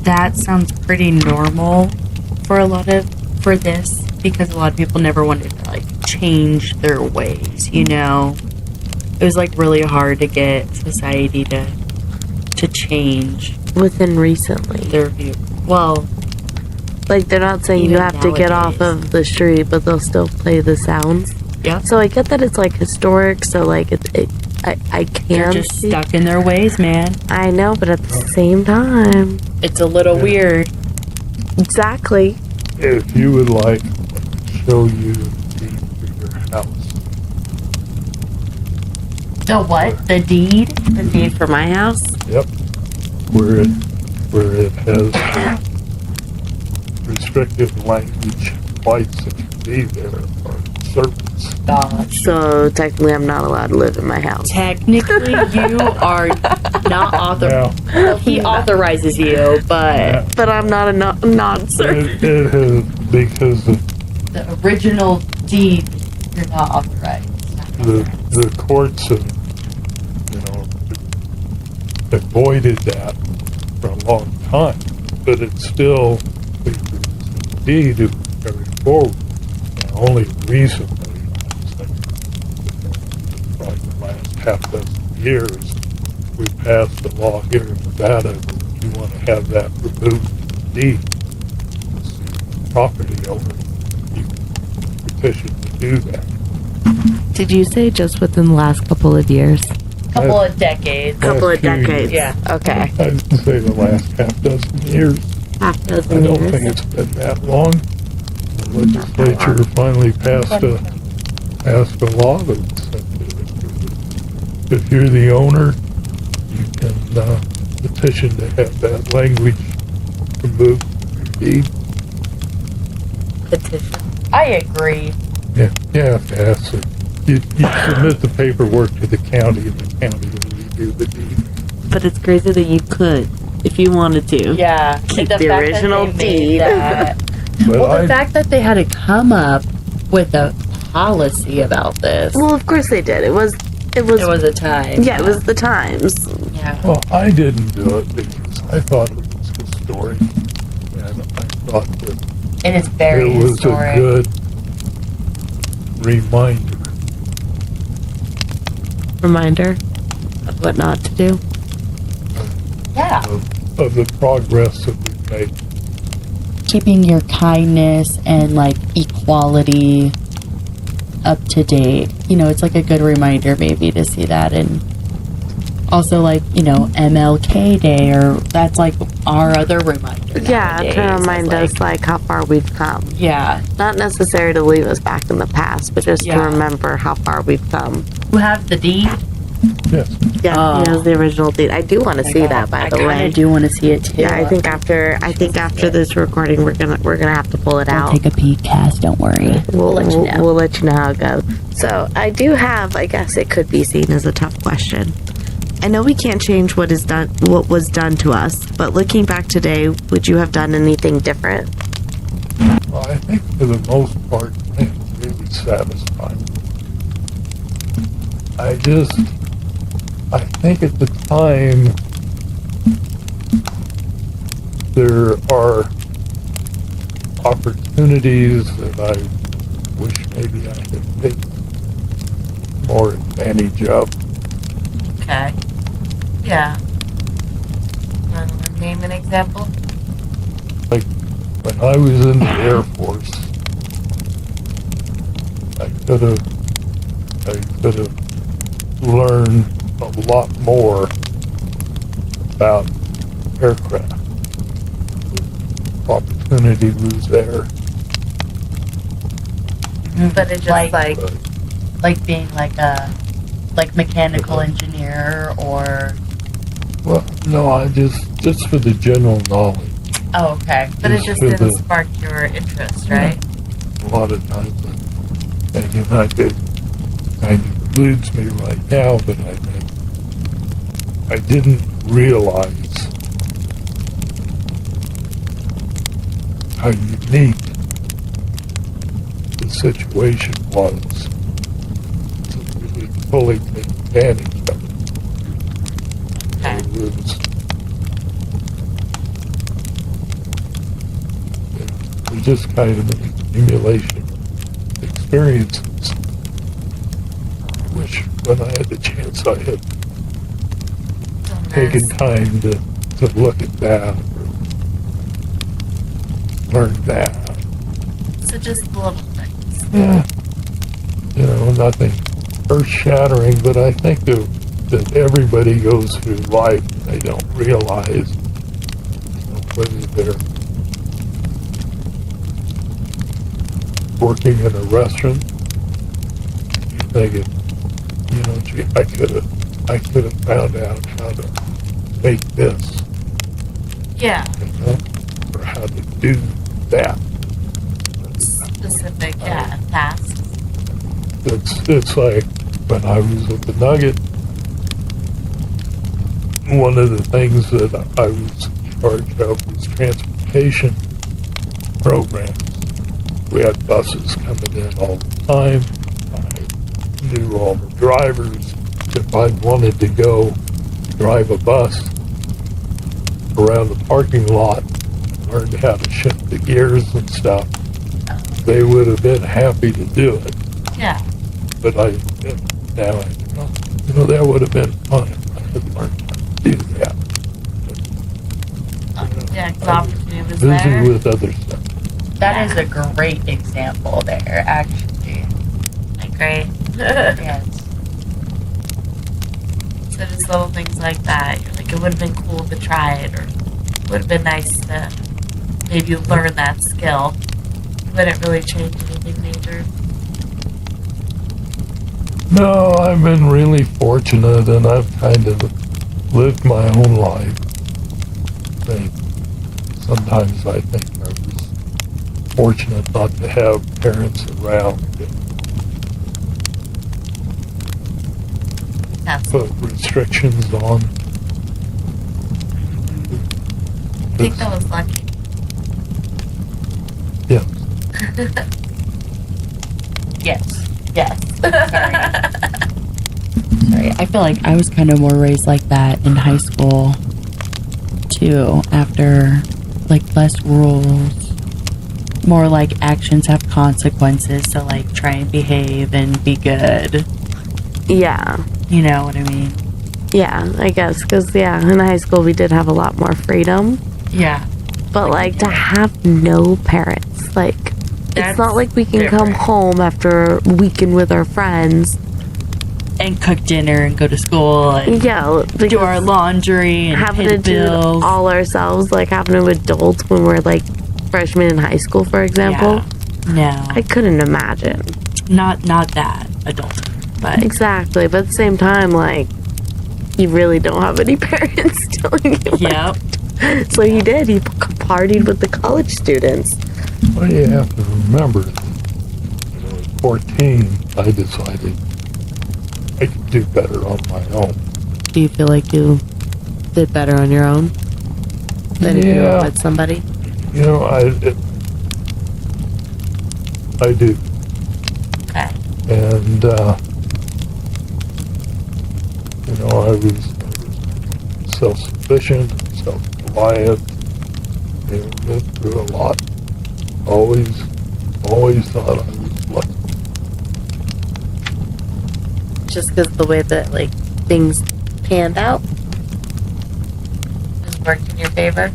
that sounds pretty normal for this, because a lot of people never wanted to like change their ways, you know. It was like really hard to get society to change within recently. their view. Well, Like, they're not saying you Even have to get off nowadays. of the street, but they'll still play the sounds. yeah, So I get that it's like historic, so like I they're can just see. stuck in their ways, man. I know, but at the same time, It's a little weird. exactly. If you would like, I can show you the deed for your house. The what? The deed? The deed for my house. Yep. Where it has restrictive language, whites that can be there are servants. Gosh. So technically, I'm not allowed to live in my house. Technically, you are not authorized. Now, Well, he authorizes you, but But I'm not a non-servant. it has, because of the original deed, you're not authorized. the courts have, avoided that for a long time, but it's still the deed is carried forward. And only recently, I think, probably the last half dozen years, we passed a law here in Nevada that if you want to have that removed from the deed, as the property owner, you can petition to do that. Did you say just within the last couple of years? Couple of decades. Couple of Last few decades. Yeah. Okay. I'd say the last half dozen years. Half I dozen don't years. think it's been that long. The legislature finally passed a law that said that if you're the owner, you can petition to have that language removed from your deed. Petition. I agree. Yeah, so you submit the paperwork to the county, and the county will redo the deed. But it's crazy that you could, if you wanted to. Yeah. Keep And the fact that original they made deed. that- But well, the I, fact that they had to come up with a policy about this, Well, of course they did. It was. it was a time. Yeah, it was the times. Yeah. well, I didn't do it because I thought it was historic, and I thought that It is very it was historic. a good reminder. Reminder of what not to do. Yeah. of the progress that we've made. Keeping your kindness and like equality up to date. You know, it's like a good reminder maybe to see that. And also like, you know, MLK Day, or that's like our other reminder. Yeah, nowadays. to remind It's us like how far we've come. Yeah. Not necessary to leave us back in the past, but just to Yeah. remember how far we've come. Who have the deed? Yes. Yeah, Oh. he has the original deed. I do want to see that, by the I way. do want to see it too. Yeah, I think after this recording, we're gonna have to pull it I'll out. take a peek, Cass. Don't worry. We'll let you know. We'll let you know how it goes. So I do have, I guess it could be seen as a tough question. I know we can't change what was done to us, but looking back today, would you have done anything different? Well, I think for the most part, I am really satisfied. I think at the time, there are opportunities that I wish maybe I had taken more advantage of. Okay. Yeah. Name an example. Like when I was in the Air Force, I could have learned a lot more about aircraft. The opportunity was there. But it just like But Like being like a mechanical engineer, or well, no, I just for the general knowledge. oh, okay. but it just for didn't the- spark your interest, right? A lot of times, and you know, it kind of eludes me right now, but I didn't realize how unique the situation was to really fully take advantage of it. just kind of an accumulation of experiences. I wish when I had the chance I had taken time to look at that or learn that. So just the little things. Yeah. You know, nothing earth-shattering, but I think that everybody goes through life and they don't realize, you know, whether they're working in a restaurant, you think, you know, gee, I could have found out how to make this, Yeah. you know, or how to do that. Specific, yeah, tasks. It's like when I was at the Nugget, one of the things that I was in charge of was transportation programs. We had buses coming in all the time. I knew all the drivers. If I wanted to go drive a bus around the parking lot, learn how to shift the gears and stuff, they would have been happy to do it. Yeah. But now I think, oh, you know, that would have been fun if I had learned how to do that. Yeah, because I was opportunity was busy there. with other stuff. That is a great example there, actually. Like, great. Yes. So just little things like that. You're like, it would have been cool to try it, or it would have been nice to maybe learn that skill. Wouldn't really change anything major. No, I've been really fortunate, and I've kind of lived my own life. Sometimes I think I was fortunate not to have parents around that That's put restrictions on. I think I was lucky. Yeah. Yes. Yes. Sorry. I feel like I was kind of more raised like that in high school, too, after, like, less rules. More like actions have consequences, so, like, try and behave and be good. Yeah. You know what I mean? Yeah, I guess. Because, yeah, in high school we did have a lot more freedom. Yeah. But, like, to have no parents, like, That's it's not like we can come different. home after a weekend with our friends. And cook dinner and go to school and Yeah, do our laundry and having pay to the do it bills. all ourselves, like having to adult when we're like freshmen in high school, for example. Yeah. I couldn't imagine. No. Not that adult. But Exactly, but at the same time, like, you really don't have any parents telling you. yep. So he did. He partied with the college students. Well, you have to remember, you know, at 14, I decided I could do better on my own. Do you feel like you did better on your own than if you were Yeah. with somebody? You know, I do. Okay. And, you know, I was self-sufficient, self-reliant, you know, went through a lot. Always thought I was lucky. Just because the way that, like, things panned out Just worked in your favor.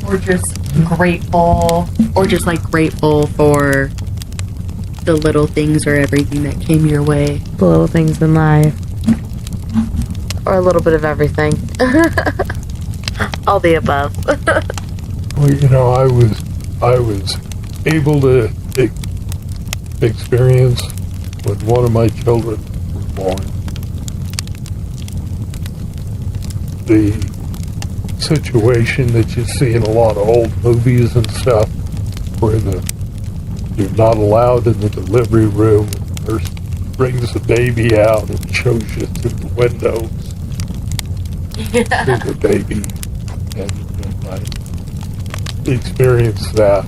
Or just grateful. Or just like grateful for the little things or everything that came your way. the little things in life. Or a little bit of everything. All the above. Well, you know, I was able to experience when one of my children was born, the situation that you see in a lot of old movies and stuff, where you're not allowed in the delivery room. The nurse brings the baby out and shows you through the windows through the baby, and I experienced that.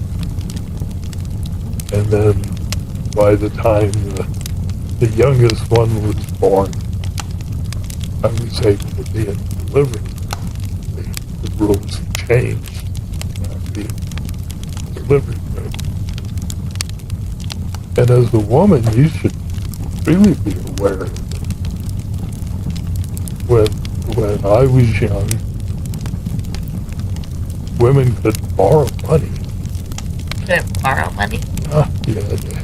And then by the time the youngest one was born, I was able to be in delivery. The rules changed. And as a woman, you should really be aware of it. When I was young, women could borrow money. Couldn't borrow money. You had to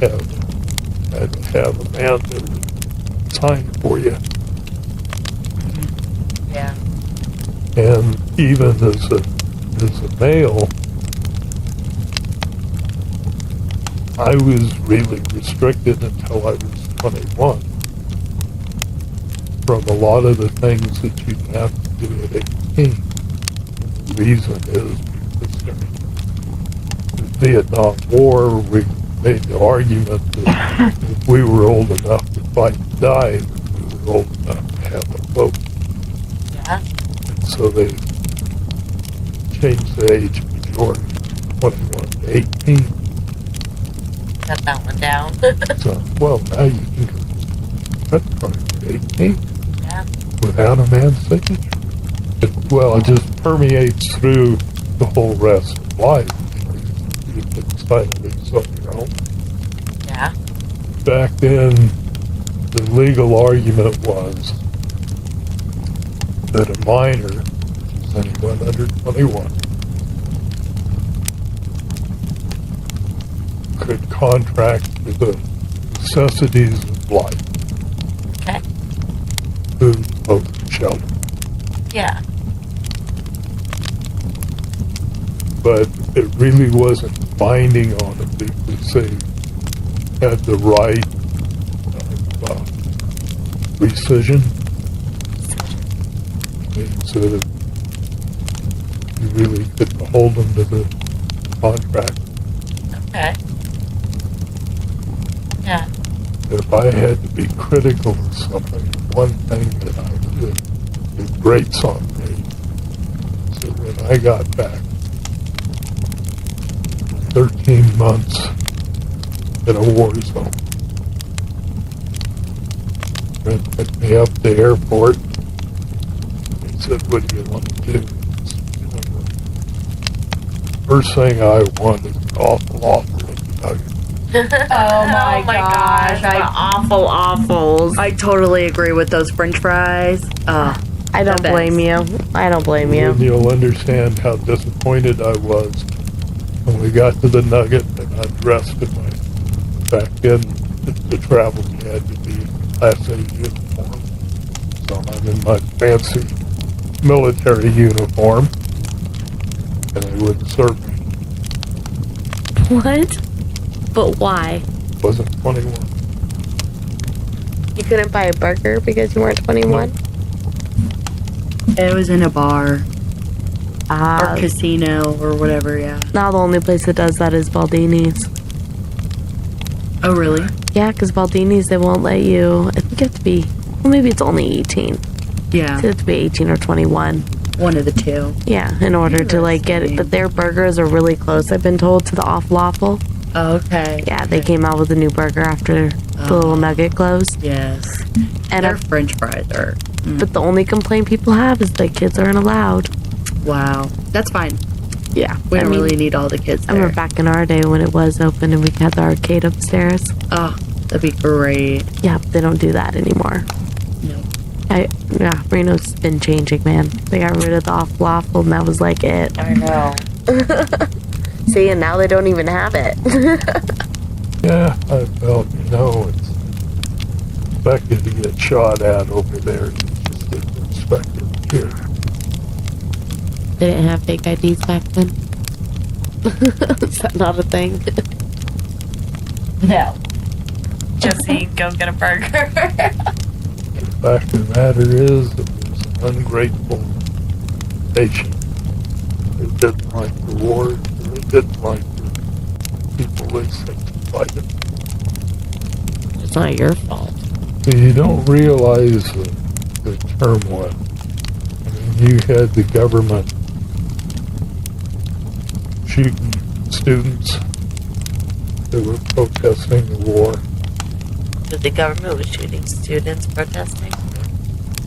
have a man that would sign for you. Yeah. And even as a male, I was really restricted until I was 21 from a lot of the things that you have to do at 18. The reason is because during the Vietnam War, we made the argument that if we were old enough to fight and die, we were old enough to have a vote. Yeah. And so they changed the age of majority from 21 to 18. Cut that one down. So, well, now you can go cut from 18 Yeah. without a man's signature. It just permeates through the whole rest of life. You can sign things on your own. Yeah. Back then, the legal argument was that a minor, which is anyone under 21, could contract for the necessities of life, Okay. food, clothing, and shelter. Yeah. But it really wasn't binding on them because they had the right of rescission. So that you really couldn't hold them to the contract. Okay. Yeah. If I had to be critical of something, one thing that I did grates on me. So when I got back 13 months in a war zone, they picked me up at the airport. They said, "What do you want to do?" First thing I want is an awful nugget. Oh my gosh. the awful awfuls. I totally agree with those French fries. I don't the best. blame you. I don't blame you. And you'll understand how disappointed I was when we got to the nugget and I dressed in my, back then, to travel, you had to be in Class A uniform. So I'm in my fancy military uniform, and they wouldn't serve me. What? But why? Wasn't 21. You couldn't buy a burger because you weren't 21? It was in a bar Ah, or casino or whatever, yeah. now the only place that does that is Baldini's. Oh, really? Yeah, because Baldini's, they won't let you. I think you have to be, well, maybe it's only 18. Yeah, So you have to be 18 or 21. one of the two. Yeah, in order to like get it. But their burgers are really close, I've been told, to the Awful. Oh, okay. Yeah, they came out with a new burger after the little nugget closed. Yes. And Their French fries are. but the only complaint people have is that kids aren't allowed. Wow. That's fine. Yeah, We I don't mean, really need all the kids I there. remember back in our day when it was open and we had the arcade upstairs. Oh, that'd be great. Yeah, but they don't do that anymore. No. Yeah, Reno's been changing, man. They got rid of the Awful and that was like it. I know. See, and now they don't even have it. Yeah, I felt, it's expected to get shot at over there. You just didn't expect it here. They didn't have fake IDs back then. Is that not a thing? No. Just so you can go get a burger. The fact of the matter is that there's an ungrateful nation. They didn't like the war, and they didn't like the people they sent to fight it. It's not your fault. So you don't realize the turmoil. I mean, you had the government shooting students that were protesting the war. The government was shooting students protesting.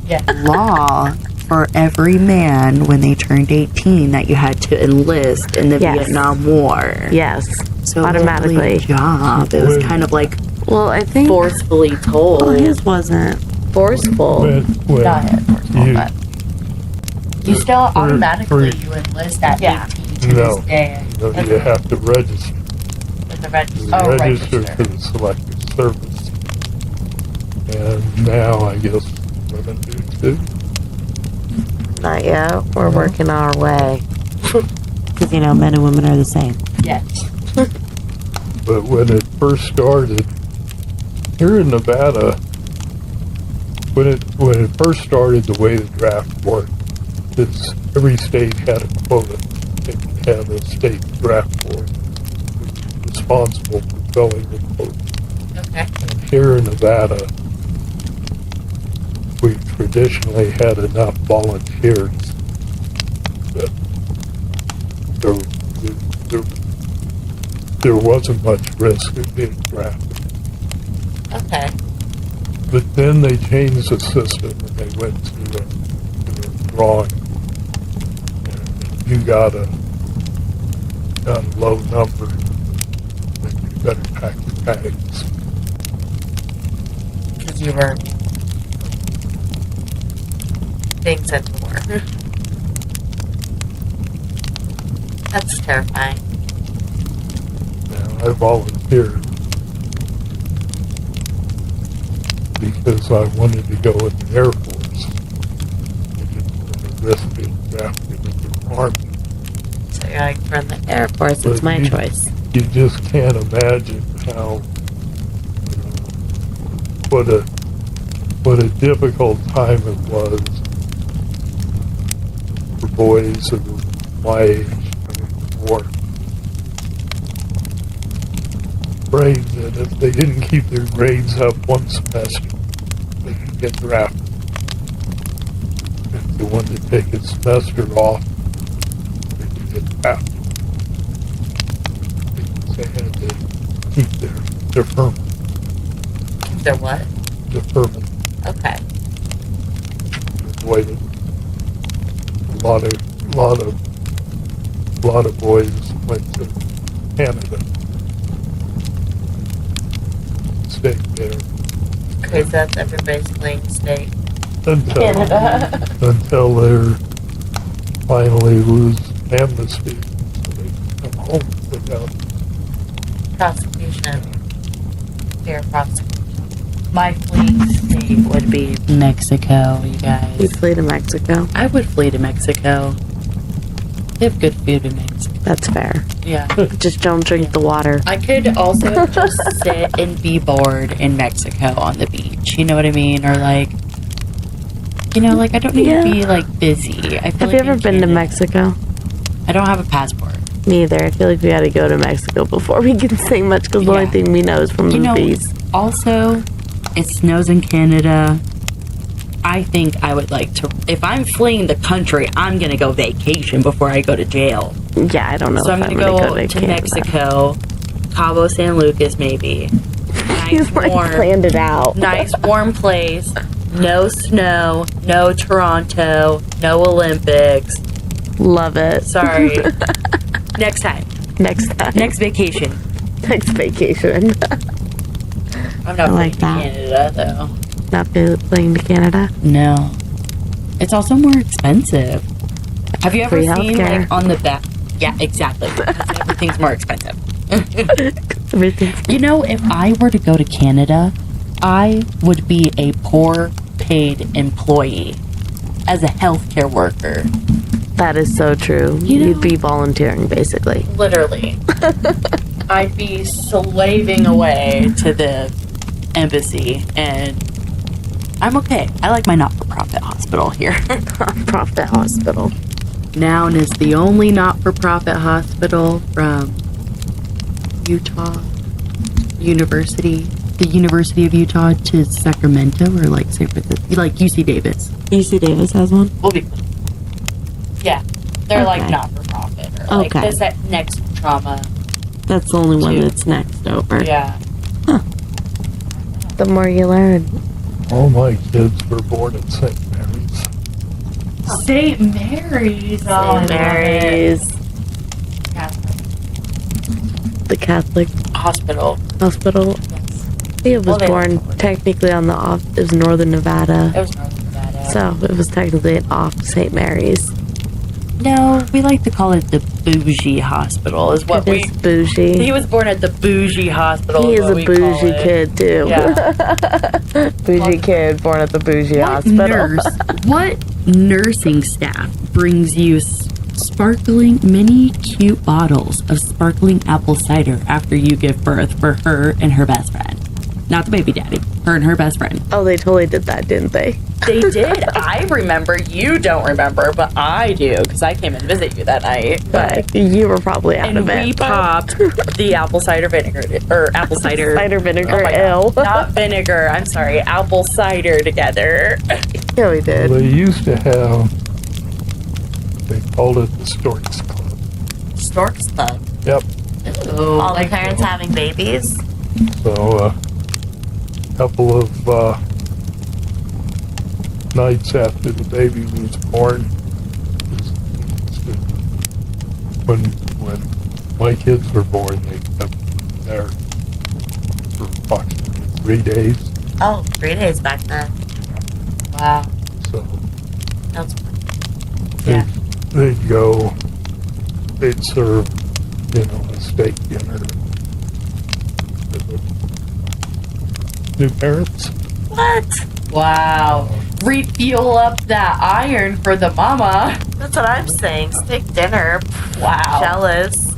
Yeah. Law. for every man when they turned 18 that you had to enlist in the Yes. Vietnam War. Yes. So it automatically. wasn't really a job. It was kind of like Well, I think forcefully told. well, his wasn't forceful. when Not forceful, you, but you still for- automatically for- you enlist at Yeah. 18 to No. this day. you have to register. With the You register. register for the selective service. And now I guess women do too. Not yet. We're working our way. Because, you know, men and women are the same. Yes. But when it first started, here in Nevada, when it first started, the way the draft worked is every state had a quota. They could have a state draft board responsible for filling the quota. Okay. And here in Nevada, we traditionally had enough volunteers that there wasn't much risk of being drafted. Okay. But then they changed the system and they went to a drawing. And you got a low number, then you better pack your bags. Because you were being sent to war. That's terrifying. Now, I volunteered because I wanted to go in the Air Force. I didn't want to risk being drafted into the Army. So you're like, from the Air Force, it's But my you- choice. You just can't imagine how, what a difficult time it was for boys of my age, or grades, and if they didn't keep their grades up one semester, they could get drafted. If they wanted to take a semester off, they could get drafted. Because they had to keep their deferment. They're what? Deferment. Okay. Avoided a lot of boys went to Canada, stayed there Because that's everybody's playing state. until there finally was amnesty, so they could come home without. Prosecution. Fair prosecution. My fleeing state would be Mexico, you You guys. flee to Mexico. I would flee to Mexico. They have good food in Mexico. That's fair. Yeah. Just don't drink the water. I could also just sit and be bored in Mexico on the beach. You know what I mean? Or like, you know, like I don't need to be like busy. I feel Have you like ever in been to Canada- Mexico? I don't have a passport. Neither. I feel like we got to go to Mexico before we can say much because the only Yeah. thing we know is from You know, movies. also, it snows in Canada. I think I would like to. If I'm fleeing the country, I'm gonna go vacation before I go to jail. Yeah, I don't know So I'm if gonna I'm go going to Canada. Mexico, Cabo San Lucas, maybe. Nice He's like warm, planned it out. nice warm place. No snow, no Toronto, no Olympics. Love it. Sorry. Next time, Next time. next vacation. Next vacation. I'm not I going like to that. Canada though. Not playing to Canada. No. It's also more expensive. Have you ever Free seen healthcare. like on the back? Yeah, exactly. Because everything's more expensive. Everything's You know, if I were to go to Canada, I would be a poor paid employee as a healthcare worker. that is so true. You know- You'd be volunteering basically. Literally. I'd be slaving away to the embassy, and I'm okay. I like my not-for-profit hospital here. Profit hospital. Noun is the only not-for-profit hospital from Utah University, the University of Utah to Sacramento, or like San Francisco, like UC Davis. UC Davis has one. We'll be. Yeah, they're like Okay. not-for-profit, or like Okay. this at next trauma. That's the only one Two. that's next over. Yeah. The more you learn. All my kids were born at St. Mary's. St. Mary's. St. Mary's, Catholic the Catholic hospital. hospital. Yes. He was Well, they- born technically on the off. It was Northern Nevada, It was Northern Nevada. so it was technically an off St. Mary's. No, we like to call it the bougie hospital. Is what It we. is bougie. He was born at the bougie hospital. He is what a we call bougie it. kid too. Yeah. Bougie kid born at the bougie What hospital. nurse? What nursing staff brings you sparkling, mini, cute bottles of sparkling apple cider after you give birth for her and her best friend? Not the baby daddy. Her and her best friend. Oh, they totally did that, didn't they? They did. I remember. You don't remember, but I do because I came and visit you that night. But you were probably out And of it. we but- popped the apple cider vinegar, or apple cider. Cider vinegar, Oh my ew. God. Not vinegar. I'm sorry. Apple cider together. Yeah, we did. They used to have, they called it the Storks Club. Storks Club. Yep. Oh, All the parents having babies. So a couple of nights after the baby was born, when my kids were born, they kept there for approximately 3 days. Oh, 3 days back then. Wow. So That's Yeah. they'd go, they'd serve, a steak dinner to the new parents. what? Wow. Refuel up that iron for the mama. That's what I'm saying. Steak dinner. Wow. Jealous.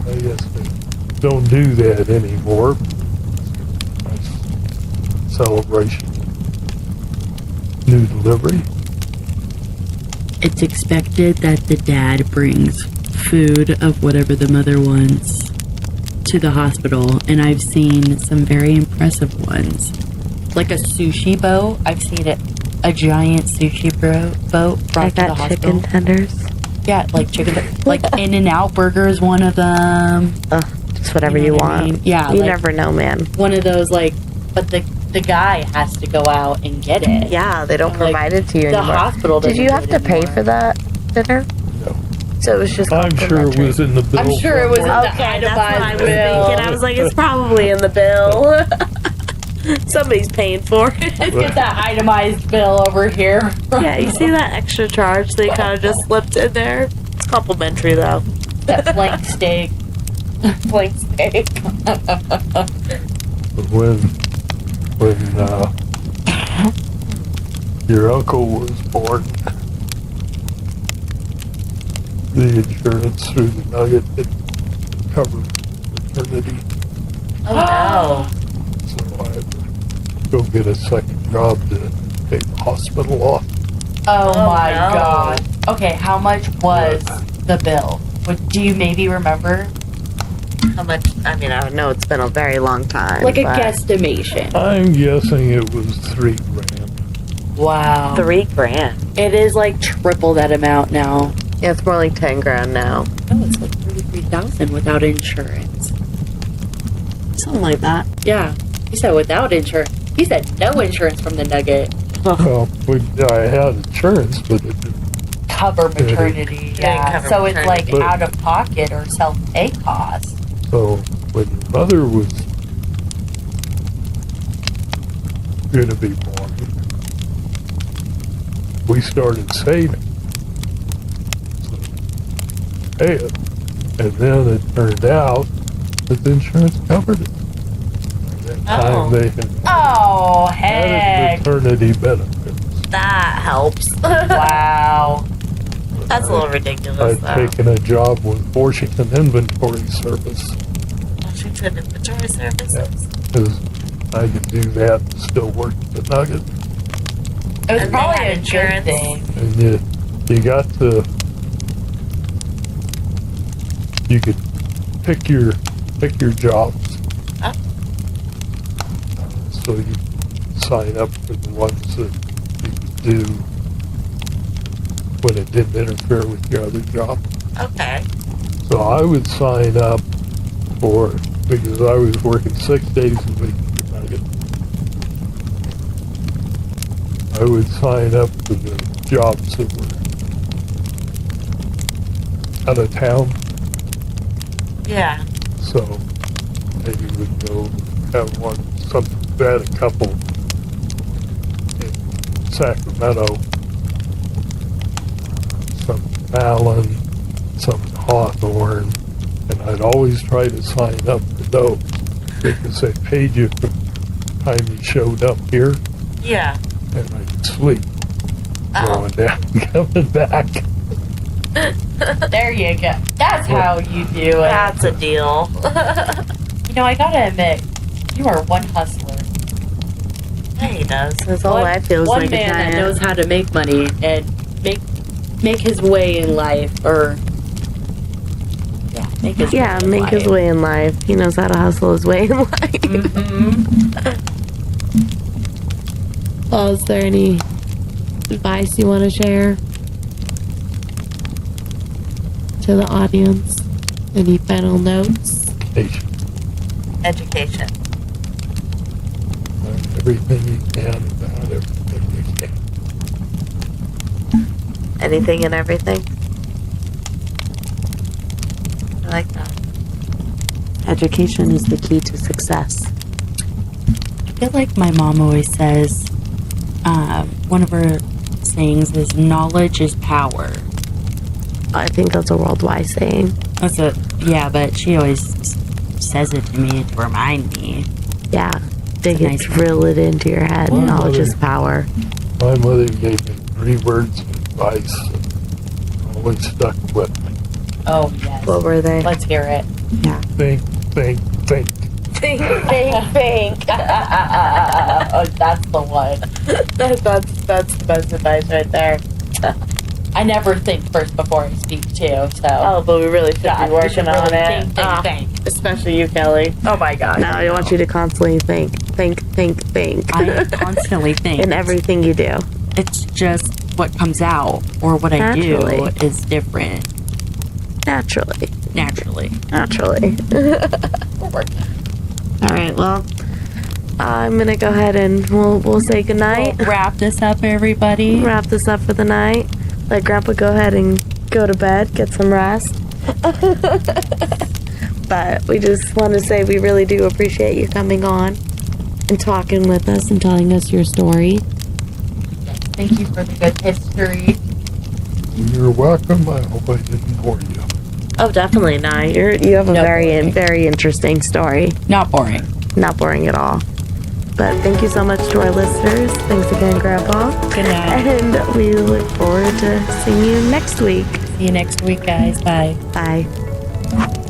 I guess they don't do that anymore. Nice celebration. New delivery. It's expected that the dad brings food of whatever the mother wants to the hospital, and I've seen some very impressive ones. Like a sushi boat. I've seen it. A giant sushi boat I brought to the got hospital. chicken tenders. Yeah, like chicken. Like In-N-Out Burger is one of them. Just whatever You you, know what I want. mean? Yeah, You like- never know, man. One of those but the guy has to go out and get it. Yeah, they don't Like, provide it to you The anymore. hospital Did doesn't you do have it to pay anymore. for that dinner? No. So it was just I'm sure it complimentary. was in the bill. I'm sure it was in somewhere. the itemized bill. I was like, it's probably in the bill. Somebody's paying for it. Let's get that itemized bill over here. Yeah, you see that extra charge they kind of just slipped in there? It's complimentary though. That flank steak. Flank steak. when your uncle was born, the insurance through the Nugget didn't cover maternity, Oh so I had to go get a second job to pay the hospital off. Oh, Oh, my no. god. Okay, how much was the bill? Do you maybe remember? no. How much? I mean, I don't know. It's been a very long time. Like a but guesstimation. I'm guessing it was $3,000. Wow. $3,000. It is like triple that amount now. Yeah, it's more like 10 grand now. Oh, it's like 33,000 without insurance. Something like that. Yeah. He said without insurance. He said no insurance from the Nugget. Well, I had insurance, but it didn't. Cover maternity. Yeah. cover So it's maternity. like out of pocket or self-pay cost. So when your mother was going to be born, we started saving. So, pay it. And then it turned out that the insurance covered it. At that Oh. time they had Oh, added heck. maternity benefits. That helps. Wow. That's a little ridiculous, I'd though. taken a job with Washington Inventory Service Washington Inventory Services. because I could do that and still work at the Nugget. It was And they probably had a insurance? good thing. And you got to, you could pick your jobs. Oh. So you sign up for the ones that you could do when it didn't interfere with your other job. Okay. So I would sign up for, because I was working 6 days a week at the Nugget. I would sign up for the jobs that were out of town. Yeah. So maybe we'd go have one, we had a couple in Sacramento, some in Allen, some in Hawthorne, and I'd always try to sign up for those because they paid you for the time you showed up here, Yeah. and I could sleep Oh. going down and coming back. There you go. That's how you do it. That's a deal. You know, I gotta admit, you are one hustler. Yeah, he does. His whole One- life feels one like a man that giant. knows how to make money and make his way in life, or make his Yeah, way in make life. his way in life. He knows how to hustle his way in life. Mhm. Well, is there any advice you want to share to the audience? Any final notes? Patient. Education. Learn everything you can about everything you can. Anything and everything? I like that. Education is the key to success. I feel like my mom always says, one of her sayings is knowledge is power. I think that's a worldwide saying. That's a, yeah, but she always says it to me to remind me. Yeah. Dig It's a it, nice drill it into your head. Well, Knowledge is mother- power. My mother gave me 3 words of advice that always stuck with me. Oh, yes. What were they? Let's hear it. Think, think, think. Think, think. Oh, that's the one. That's the best advice right there. I never think first before I speak, too, so. Oh, but we really should God, be we working should on really it. think. Ah, especially you, Kelly. Oh, my God. No, I want you to constantly think. Think. I constantly think. in everything you do. It's just what comes out or what I Naturally. do is different Naturally. naturally. We're working. All right, well, I'm going to go ahead and we'll say goodnight. We'll wrap this up, everybody. Wrap this up for the night. Let Grandpa go ahead and go to bed, get some rest. But we just want to say we really do appreciate you coming on and talking with us and telling us your story. Thank you for the good history. You're welcome. I hope I didn't bore you. Oh, definitely not. You have a No very boring. very interesting story. Not boring. Not boring at all. But thank you so much to our listeners. Thanks again, Grandpa. Good night. And we look forward to seeing you next week. See you next week, guys. Bye. Bye.